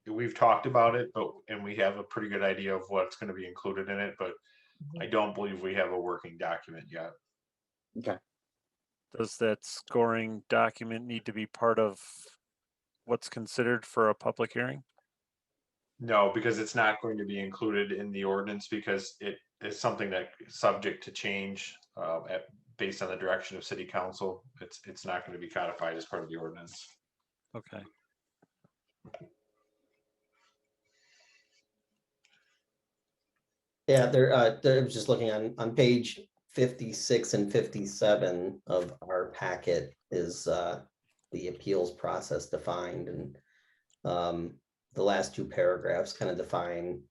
We've talked about it, and we have a pretty good idea of what's going to be included in it, but I don't believe we have a working document yet. Okay. Does that scoring document need to be part of what's considered for a public hearing? No, because it's not going to be included in the ordinance because it is something that is subject to change based on the direction of city council. It's not going to be codified as part of the ordinance. Okay. Yeah, I was just looking on page 56 and 57 of our packet is the appeals process defined, and the last two paragraphs kind of define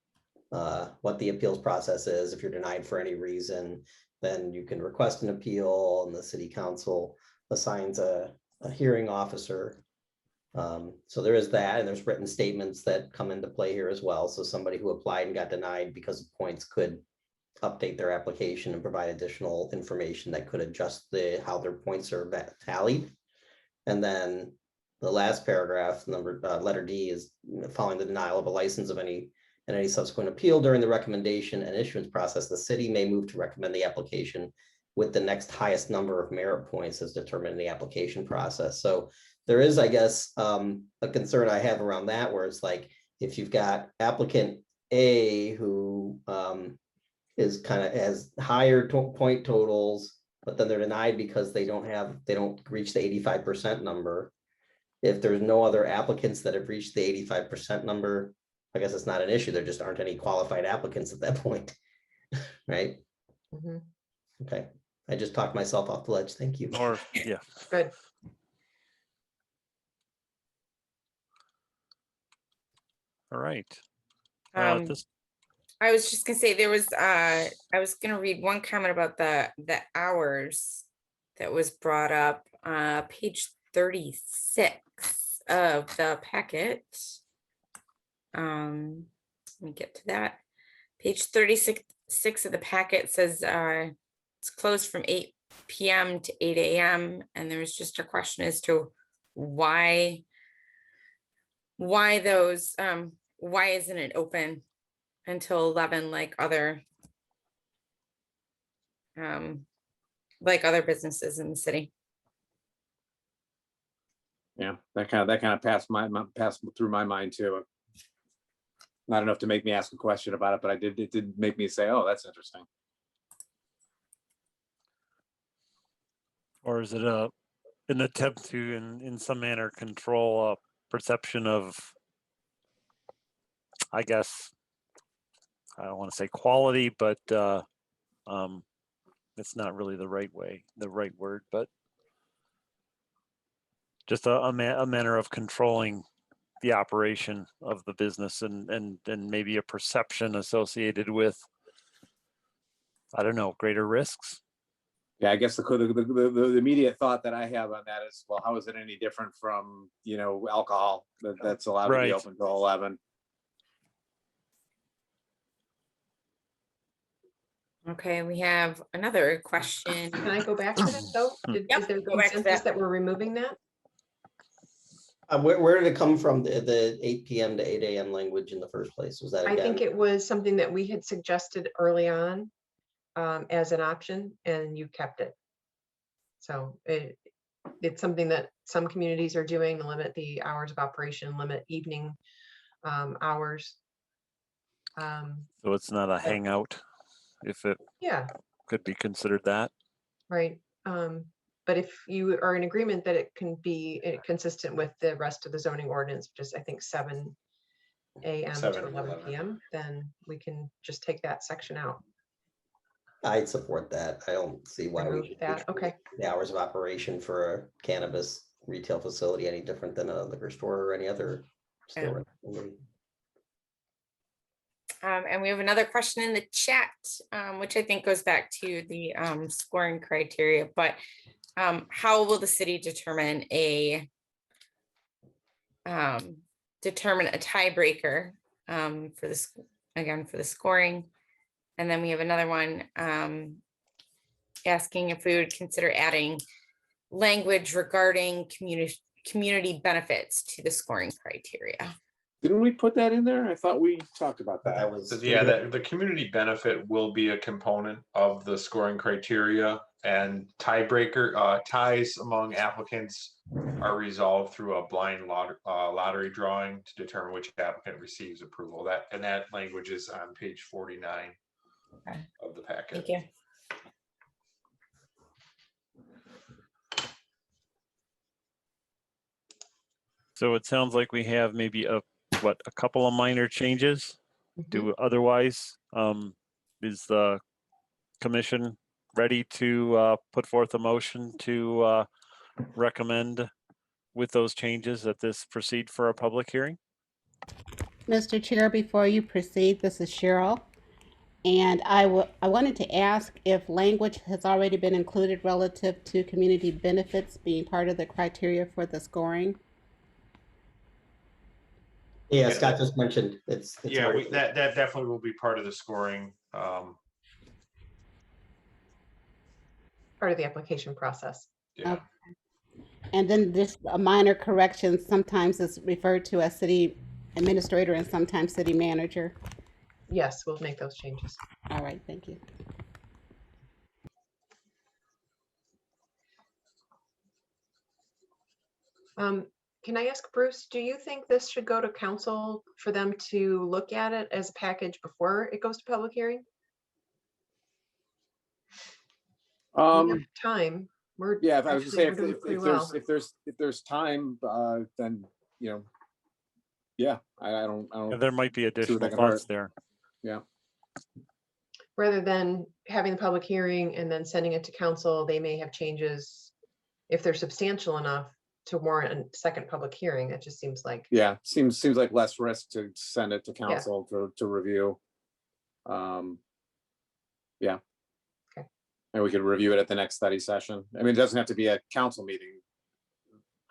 what the appeals process is. If you're denied for any reason, then you can request an appeal, and the city council assigns a hearing officer. So there is that, and there's written statements that come into play here as well. So somebody who applied and got denied because of points could update their application and provide additional information that could adjust how their points are tallied. And then the last paragraph, letter D, is following the denial of a license of any subsequent appeal during the recommendation and issuance process, the city may move to recommend the application with the next highest number of merit points as determined in the application process. So there is, I guess, a concern I have around that, where it's like, if you've got applicant A who is kind of has higher point totals, but then they're denied because they don't reach the 85% number. If there's no other applicants that have reached the 85% number, I guess it's not an issue. There just aren't any qualified applicants at that point, right? Mhm. Okay, I just talked myself off the ledge. Thank you. Or, yeah. Good. All right. I was just gonna say there was I was gonna read one comment about the hours that was brought up, page 36 of the packet. Let me get to that. Page 36 of the packet says it's closed from 8 p.m. to 8 a.m. and there was just a question as to why those why isn't it open until 11 like other businesses in the city. Yeah, that kind of passed through my mind too. Not enough to make me ask a question about it, but it did make me say, oh, that's interesting. Or is it an attempt to, in some manner, control a perception of, I guess, I don't want to say quality, but it's not really the right word, but just a manner of controlling the operation of the business and maybe a perception associated with, I don't know, greater risks. Yeah, I guess the immediate thought that I have on that is, well, how is it any different from, alcohol that's allowed to be open till 11? Okay, we have another question. Can I go back to that though? Is there go back to consensus that. that we're removing that? Where did it come from, the 8 p.m. to 8 a.m. language in the first place? Was that I think it was something that we had suggested early on as an option, and you kept it. So it's something that some communities are doing to limit the hours of operation, limit evening hours. So it's not a hangout, if it Yeah, could be considered that. right. But if you are in agreement that it can be consistent with the rest of the zoning ordinance, which is I think 7 a.m. 7 to and 11 11. p.m., then we can just take that section out. I'd support that. I don't see why we Remove should that. treat Okay. the hours of operation for a cannabis retail facility any different than a liquor store or any other store. And we have another question in the chat, which I think goes back to the scoring criteria, but how will the city determine a tiebreaker for this, again, for the scoring? And then we have another one asking if we would consider adding language regarding community benefits to the scoring criteria. Didn't we put that in there? I thought we talked about that. That was, Yeah, that the community benefit will be a component of the scoring criteria, and tiebreaker ties among applicants are resolved through a blind lottery drawing to determine which applicant receives approval. That language is on page 49 of the packet. Thank you. So it sounds like we have maybe a couple of minor changes. Do otherwise, is the commission ready to put forth a motion to recommend with those changes that this proceed for a public hearing? Mr. Chair, before you proceed, this is Cheryl. And I wanted to ask if language has already been included relative to community benefits being part of the criteria for the scoring. Yeah, Scott just mentioned it's Yeah, already- that definitely will be part of the scoring. Part of the application process. Yeah. Okay. And then just a minor correction, sometimes it's referred to as city administrator and sometimes city manager. Yes, we'll make those changes. All right, thank you. Can I ask Bruce, do you think this should go to council for them to look at it as a package before it goes to public hearing? We have time. We're Yeah, if I was to actually, say, we're doing pretty if well. there's time, then, yeah, I don't. And there might be additional can thoughts hurt. there. Yeah. Rather than having the public hearing and then sending it to council, they may have changes if they're substantial enough to warrant a second public hearing. It just seems like. Yeah, seems like less risk to send it to council to review. Yeah. Okay. And we could review it at the next study session. I mean, it doesn't have to be a council meeting.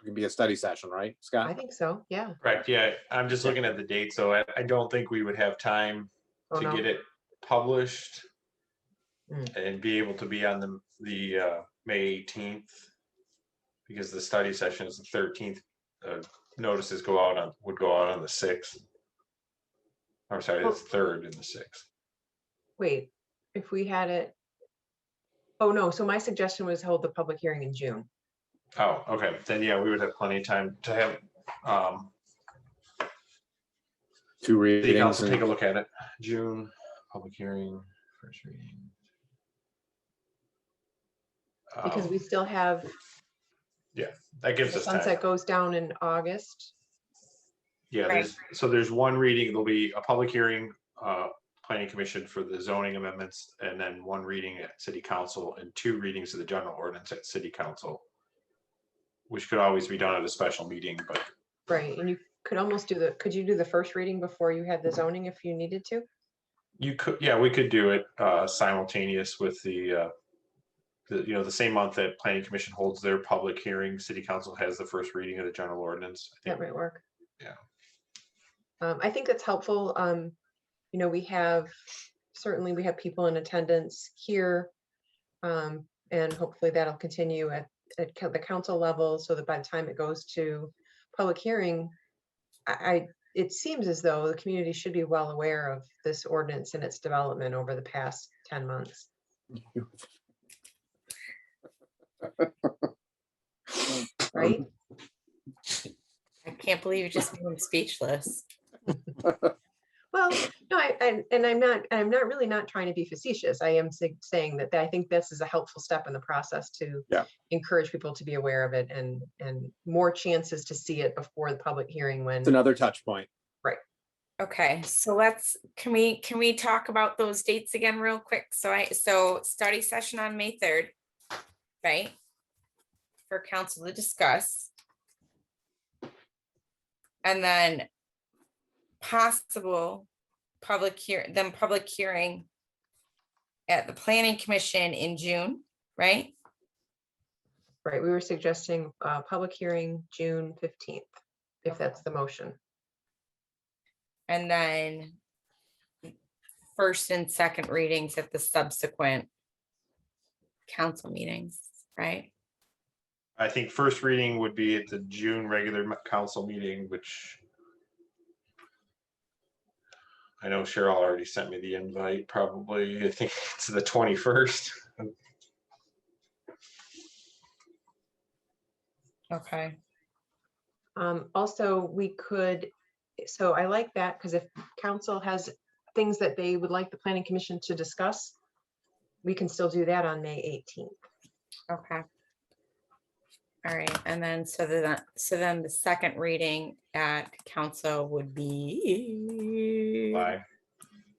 It can be a study session, right, Scott? I think so, yeah. Correct. Yeah, I'm just looking at the date, so I don't think we would have time Oh, to no. get it published Mm. and be able to be on the May 18th, because the study session is the 13th. Notices would go out on the 6th. I'm sorry, the 3rd and the 6th. Wait, if we had it. Oh, no, so my suggestion was hold the public hearing in June. Oh, okay, then yeah, we would have plenty of time to have Two the readings. council take a look at it. June, public hearing, first reading. Because we still have, Yeah, that gives the us time. sunset goes down in August. Yeah, Right. there's one reading, there'll be a public hearing, planning commission for the zoning amendments, and then one reading at city council and 2 readings of the general ordinance at city council, which could always be done at a special meeting, but Right, and you could almost could you do the first reading before you had the zoning if you needed to? you could, yeah, we could do it simultaneous with the same month that planning commission holds their public hearing, city council has the first reading of the general ordinance. I That think. might work. Yeah. I think that's helpful. We have, certainly we have people in attendance here. And hopefully that'll continue at the council level so that by the time it goes to public hearing, it seems as though the community should be well aware of this ordinance and its development over the past 10 months. Right? I can't believe you just made him speechless. Well, no, I and I'm not really not trying to be facetious. I am saying that I think this is a helpful step in the process to encourage people to be aware of it and more chances to see it before the public hearing when. It's another touch point. Right. Okay, so can we talk about those dates again real quick? So study session on May 3rd, right? For council to discuss. And then possible public hearing at the planning commission in June, right? Right, we were suggesting public hearing June 15th, if that's the motion. And then first and second readings at the subsequent council meetings, right? I think first reading would be at the June regular council meeting, which I know Cheryl already sent me the invite, probably. I think it's the 21st. Okay. Also, we could, so I like that because if council has things that they would like the planning commission to discuss, we can still do that on May 18th. Okay. All right, and then so then the second reading at council would be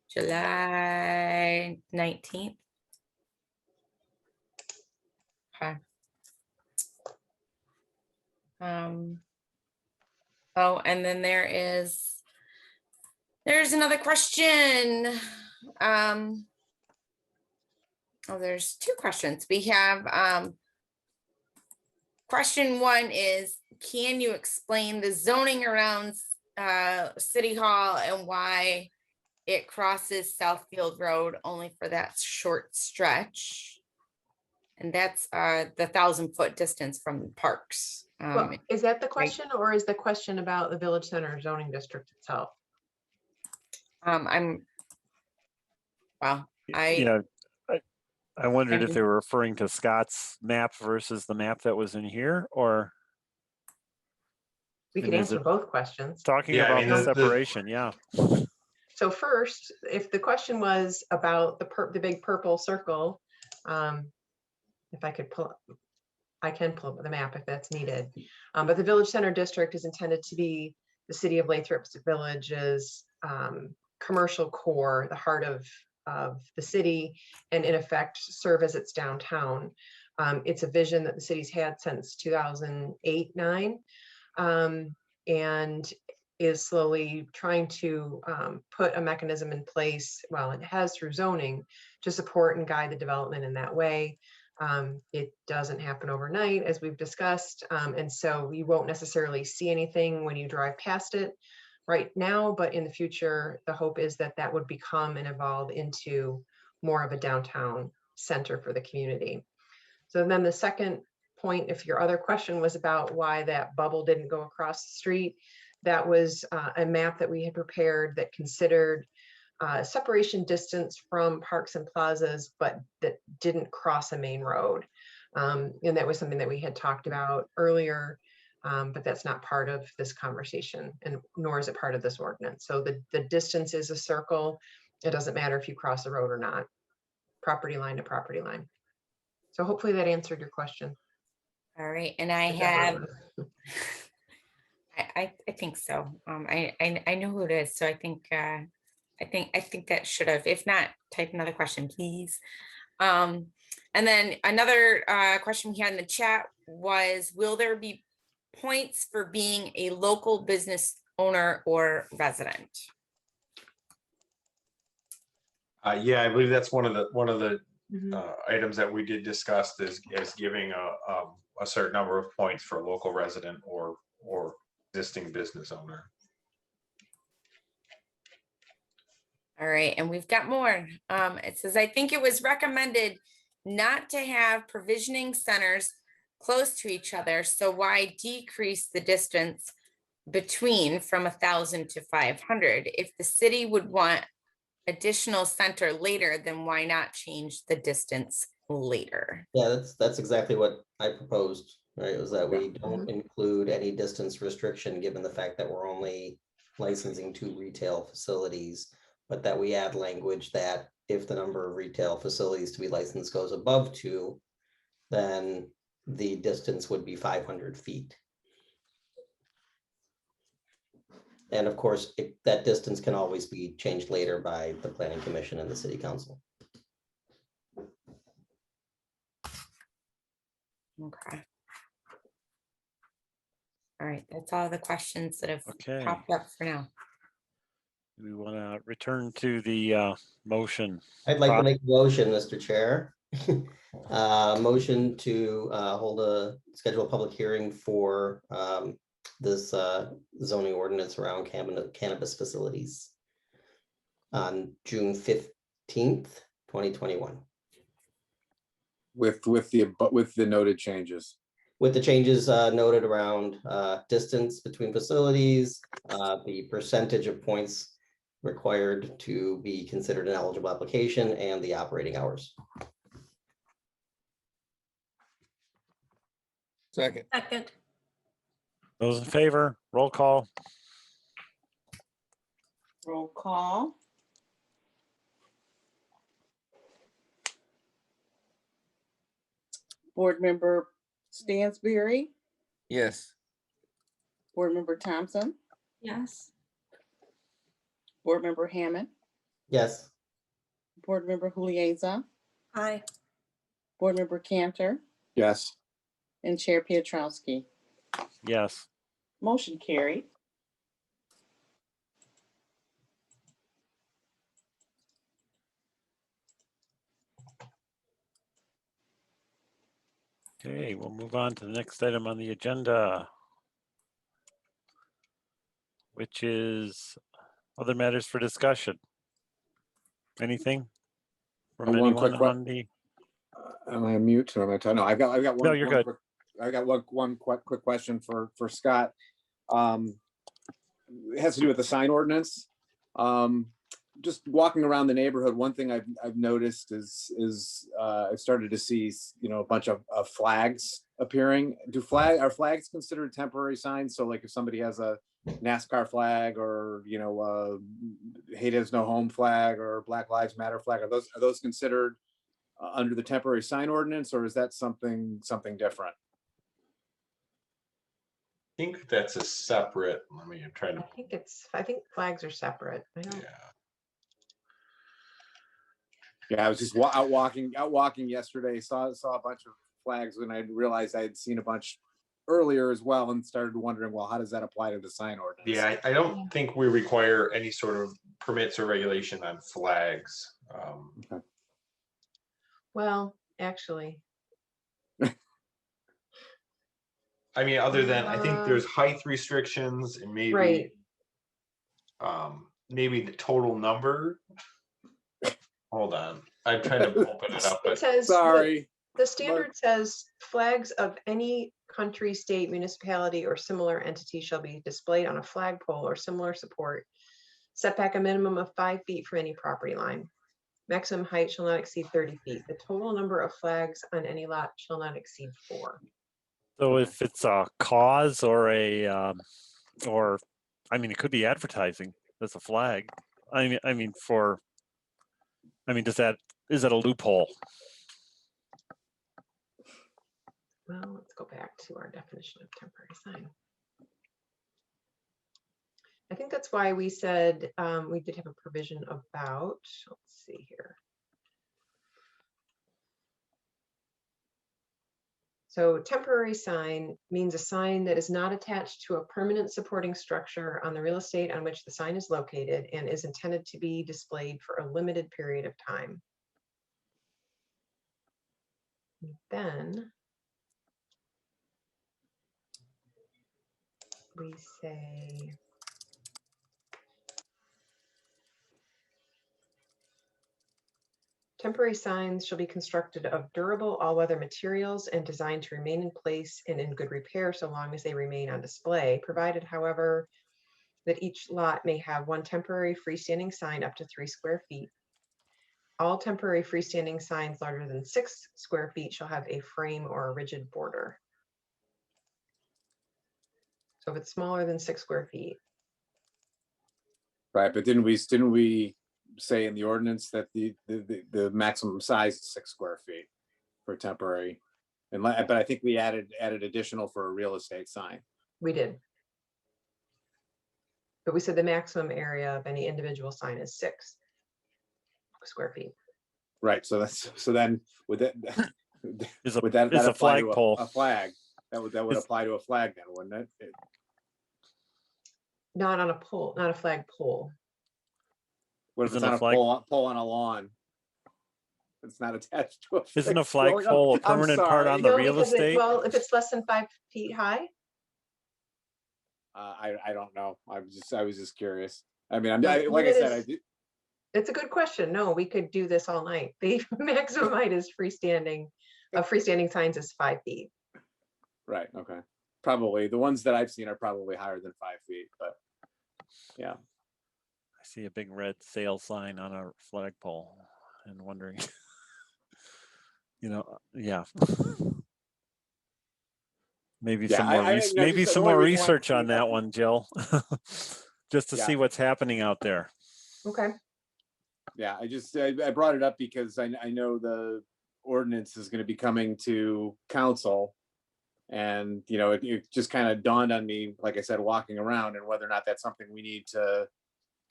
July 19th. Okay. Oh, and then there's another question. Oh, there's two questions. We have question one is, can you explain the zoning around City Hall and why it crosses Southfield Road only for that short stretch? And that's the 1,000-foot distance from the parks. Well, is that the question, or is the question about the Village Center zoning district itself? I wondered if they were referring to Scott's map versus the map that was in here, or we could answer both questions. Talking about the separation, yeah. So first, if the question was about the big purple circle, if I could pull, I can pull up the map if that's needed. But the Village Center district is intended to be the city of Lathrup's village's commercial core, the heart of the city, and in effect serve as its downtown. It's a vision that the city's had since 2008-9, and is slowly trying to put a mechanism in place, well, it has through zoning, to support and guide the development in that way. It doesn't happen overnight, as we've discussed, and so you won't necessarily see anything when you drive past it right now, but in the future, the hope is that that would become and evolve into more of a downtown center for the community. So then the second point, if your other question was about why that bubble didn't go across the street, that was a map that we had prepared that considered separation distance from parks and plazas, but that didn't cross a main road. And that was something that we had talked about earlier, but that's not part of this conversation, and nor is it part of this ordinance. So the distance is a circle. It doesn't matter if you cross the road or not, property line to property line. So hopefully that answered your question. All right, and I have, I think so. I know who it is, so I think that should have. If not, type another question, please. And then another question we had in the chat was, will there be points for being a local business owner or resident? Yeah, I believe that's one of the items that we did discuss is giving a certain number of points for a local resident or existing business owner. All right, and we've got more. It says, I think it was recommended not to have provisioning centers close to each other. So why decrease the distance between from 1,000 to 500? If the city would want additional center later, then why not change the distance later? Yeah, that's exactly what I proposed, right? It was that we don't include any distance restriction, given the fact that we're only licensing 2 retail facilities. but that we add language that if the number of retail facilities to be licensed goes above 2, then the distance would be 500 feet. And of course, that distance can always be changed later by the planning commission and the city council. Okay. All right, that's all the questions that have Okay. popped up for now. We want to return to the motion. I'd like to make a motion, Mr. Chair. Motion to schedule a public hearing for this zoning ordinance around cannabis facilities on June 15th, 2021. With the noted changes. With the changes noted around distance between facilities, the percentage of points required to be considered an eligible application, and the operating hours. Second. Second. Those in favor, roll call. Roll call. Board Member Stansberry, Yes. Board Member Thompson, Yes. Board Member Hammond, Yes. Board Member Julieza, Aye. Board Member Cantor, Yes. and Chair Pietrowski. Yes. Motion carried. Okay, we'll move on to the next item on the agenda, which is other matters for discussion. Anything from One anyone quick on the? Am I on mute or am I talking? No, I've got one. No, you're good. I got one quick question for Scott. It has to do with the sign ordinance. Just walking around the neighborhood, one thing I've noticed is I've started to see, a bunch of flags appearing. Are flags considered temporary signs? So like if somebody has a NASCAR flag or Hate Is No Home flag or Black Lives Matter flag, are those considered under the temporary sign ordinance, or is that something different? I think that's a separate, let me try to, I think flags are separate. Yeah, I was just out walking yesterday, saw a bunch of flags, and I realized I had seen a bunch earlier as well, and started wondering, well, how does that apply to the sign ordinance? yeah, I don't think we require any sort of permits or regulation on flags. Okay. Well, actually, I mean, other than, I think there's height restrictions and maybe, right. Maybe the total number. Hold on, I'm trying to open it up, It but says, Sorry. the standard says flags of any country, state, municipality, or similar entity shall be displayed on a flagpole or similar support. Set back a minimum of 5 feet from any property line. Maximum height shall not exceed 30 feet. The total number of flags on any lot shall not exceed 4. So if it's a cause or it could be advertising. That's a flag. Is that a loophole? Well, let's go back to our definition of temporary sign. I think that's why we said we did have a provision about, let's see here. So temporary sign means a sign that is not attached to a permanent supporting structure on the real estate on which the sign is located and is intended to be displayed for a limited period of time. And then we say temporary signs shall be constructed of durable all-weather materials and designed to remain in place and in good repair so long as they remain on display, provided, however, that each lot may have one temporary freestanding sign up to 3 square feet. All temporary freestanding signs larger than 6 square feet shall have a frame or a rigid border. So if it's smaller than 6 square feet. Right, but didn't we say in the ordinance that the maximum size is 6 square feet for temporary. But I think we added additional for a real estate sign. We did. But we said the maximum area of any individual sign is 6 square feet. Right, so then would that Is a, would that is a apply to flagpole. a flag? That would Is- apply to a flag then, wouldn't it? Not on a pole, not a flag pole. What if it's Isn't on a a flag- pole on a lawn? It's not attached to a. Isn't a fixed building? flagpole a I'm permanent part sorry. on the No, real because estate? well, if it's less than 5 feet high, I don't know. I was just curious. I mean, No, like I it said, I is- do. it's a good question. No, we could do this all night. The maximum height is freestanding. Freestanding signs is 5 feet. Right. Okay. Probably the ones that I've seen are probably higher than 5 feet, but yeah. I see a big red sale sign on a flagpole and wondering, yeah. Maybe Yeah, some more, maybe just some the only more reason why- research on that one, Jill. Just to Yeah. see what's happening out there. Okay. Yeah, I brought it up because I know the ordinance is going to be coming to council. And, it just kind of dawned on me, like I said, walking around, and whether or not that's something we need to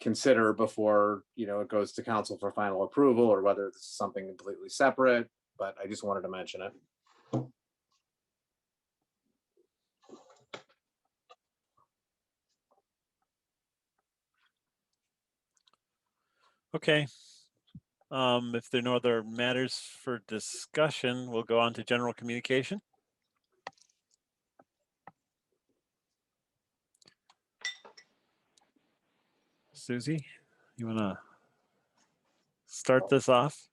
consider before, it goes to council for final approval, or whether this is something completely separate, but I just wanted to mention it. Okay. If there are no other matters for discussion, we'll go on to general communication. Susie, you want to start this off?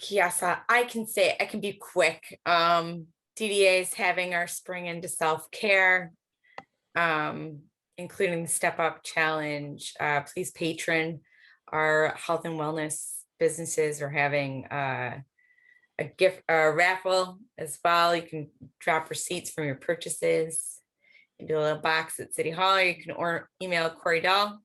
Yes, I can say I can be quick. DDA is having our spring into self-care, including the Step Up Challenge. Please patron our health and wellness businesses. Are having a raffle as well. You can drop receipts from your purchases into a little box at City Hall. Or you can email Corey Dahl,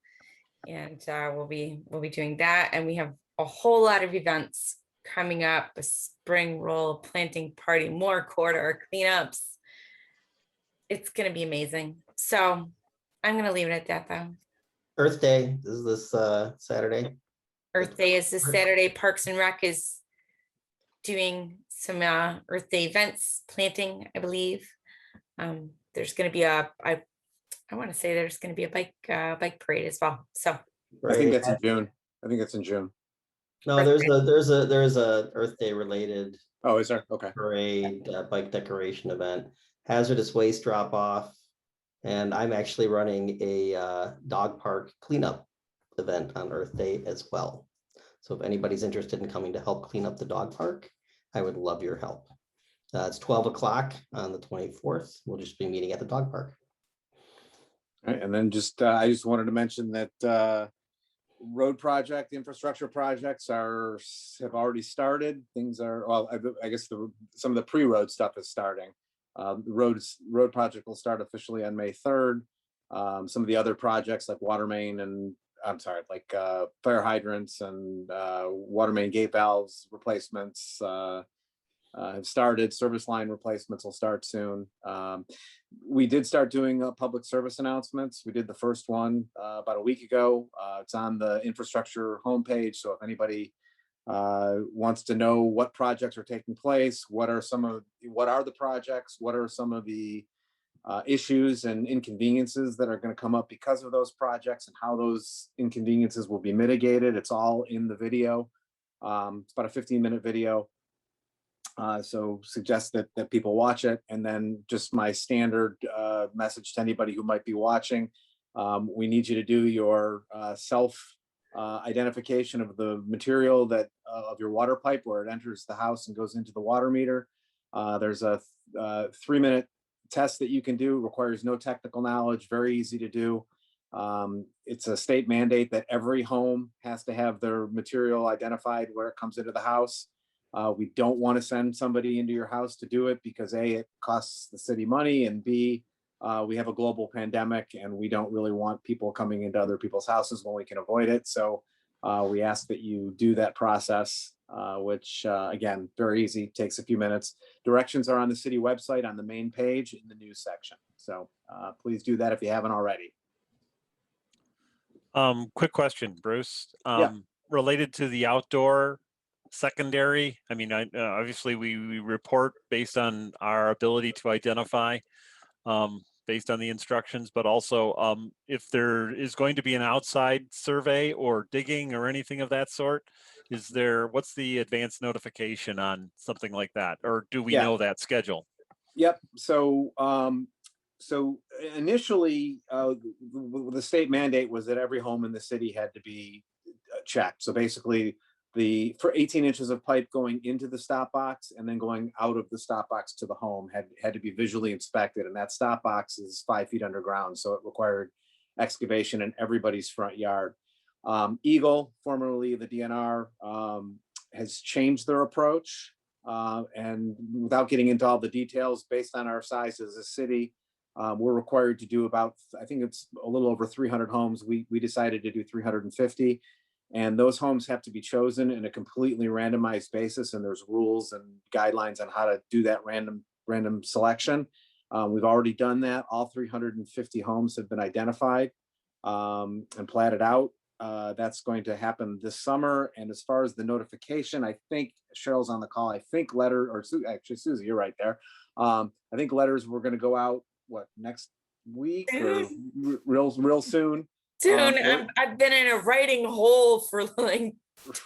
and we'll be doing that. And we have a whole lot of events coming up: a spring roll planting party, more corridor cleanups. It's going to be amazing. So I'm going to leave it at that, though. Earth Day is this Saturday. Earth Day is this Saturday. Parks and Rec is doing some Earth Day events, planting, I believe. There's going to be I want to say there's going to be a bike parade as well. So I think that's in June. No, there's a Earth Day related. Oh, is there? Okay. Parade, bike decoration event, hazardous waste drop off, and I'm actually running a dog park cleanup event on Earth Day as well. So if anybody's interested in coming to help clean up the dog park, I would love your help. It's 12 o'clock on the 24th. We'll just be meeting at the dog park. All right, and then I just wanted to mention that road project, infrastructure projects have already started. Things are, well, I guess some of the pre-road stuff is starting. The road project will start officially on May 3rd. Some of the other projects like water main and fire hydrants and water main gate valves replacements have started. Service line replacements will start soon. We did start doing public service announcements. We did the first one about a week ago. It's on the infrastructure homepage. So if anybody wants to know what projects are taking place, what are the projects, what are some of the issues and inconveniences that are going to come up because of those projects, and how those inconveniences will be mitigated, it's all in the video. It's about a 15-minute video. So suggest that people watch it. And then just my standard message to anybody who might be watching, we need you to do your self identification of the material of your water pipe where it enters the house and goes into the water meter. There's a 3-minute test that you can do. It requires no technical knowledge, very easy to do. It's a state mandate that every home has to have their material identified where it comes into the house. We don't want to send somebody into your house to do it because A, it costs the city money, and B, we have a global pandemic and we don't really want people coming into other people's houses when we can avoid it. So We ask that you do that process, which again, very easy, takes a few minutes. Directions are on the city website on the main page in the news section. So please do that if you haven't already. Quick question, Bruce. Yeah. Related to the outdoor secondary, I mean, obviously we report based on our ability to identify based on the instructions, but also if there is going to be an outside survey or digging or anything of that sort, what's the advance notification on something like that? Or do we know that schedule? Yep. So initially, the state mandate was that every home in the city had to be checked. So basically, for 18 inches of pipe going into the stop box and then going out of the stop box to the home had to be visually inspected. And that stop box is 5 feet underground, so it required excavation in everybody's front yard. Eagle, formerly the DNR, has changed their approach. And without getting into all the details, based on our size as a city, we're required to do about, I think it's a little over 300 homes. We decided to do 350. And those homes have to be chosen in a completely randomized basis. And there's rules and guidelines on how to do that random selection. We've already done that. All 350 homes have been identified and platted out. That's going to happen this summer. And as far as the notification, I think Cheryl's on the call. I think actually, Susie, you're right there. I think letters were going to go out, next week or real soon? Soon. I've been in a writing hole for like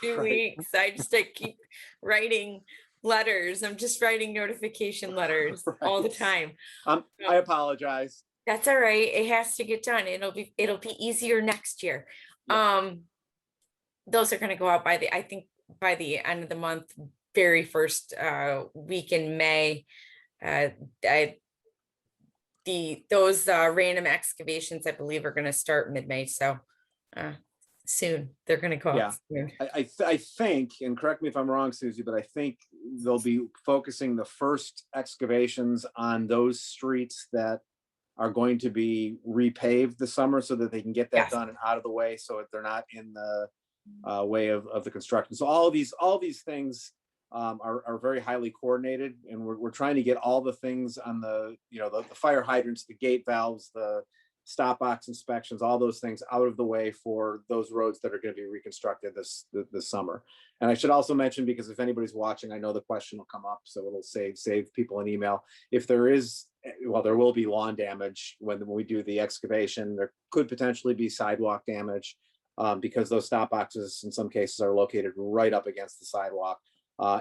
2 Right. weeks. I keep writing letters. I'm just writing notification letters all the time. I apologize. That's all right. It has to get done. It'll be easier next year. Yeah. Those are going to go out by the end of the month, very first week in May. Those random excavations, I believe, are going to start mid-May. So soon they're going to go out soon. I think, and correct me if I'm wrong, Susie, but I think they'll be focusing the first excavations on those streets that are going to be repaved this summer so that they can get that done and out of the way so that they're not in the way of the construction. So all these things are very highly coordinated, and we're trying to get all the things on the fire hydrants, the gate valves, the stop box inspections, all those things out of the way for those roads that are going to be reconstructed this summer. And I should also mention, because if anybody's watching, I know the question will come up, so it'll save people an email. If there is, there will be lawn damage when we do the excavation. There could potentially be sidewalk damage because those stop boxes in some cases are located right up against the sidewalk.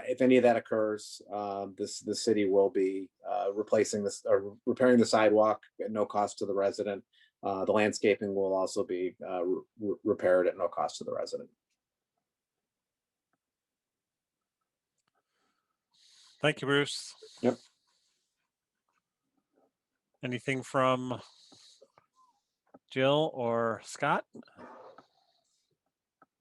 If any of that occurs, the city will be replacing this or repairing the sidewalk at no cost to the resident. The landscaping will also be repaired at no cost to the resident. Thank you, Bruce. Yep. Anything from Jill or Scott?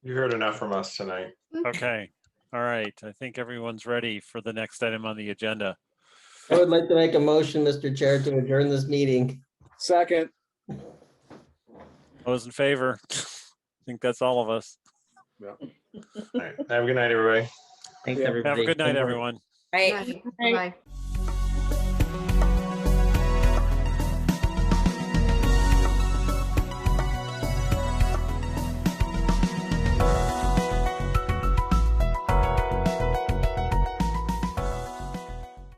You heard enough from us tonight. Okay. All right. I think everyone's ready for the next item on the agenda. I would like to make a motion, Mr. Chair, to adjourn this meeting. Second. Those in favor? I think that's all of us. Yeah. All right. Have a good night, everybody. Thanks, Yeah. everybody. Have a good night, everyone. Right. Bye.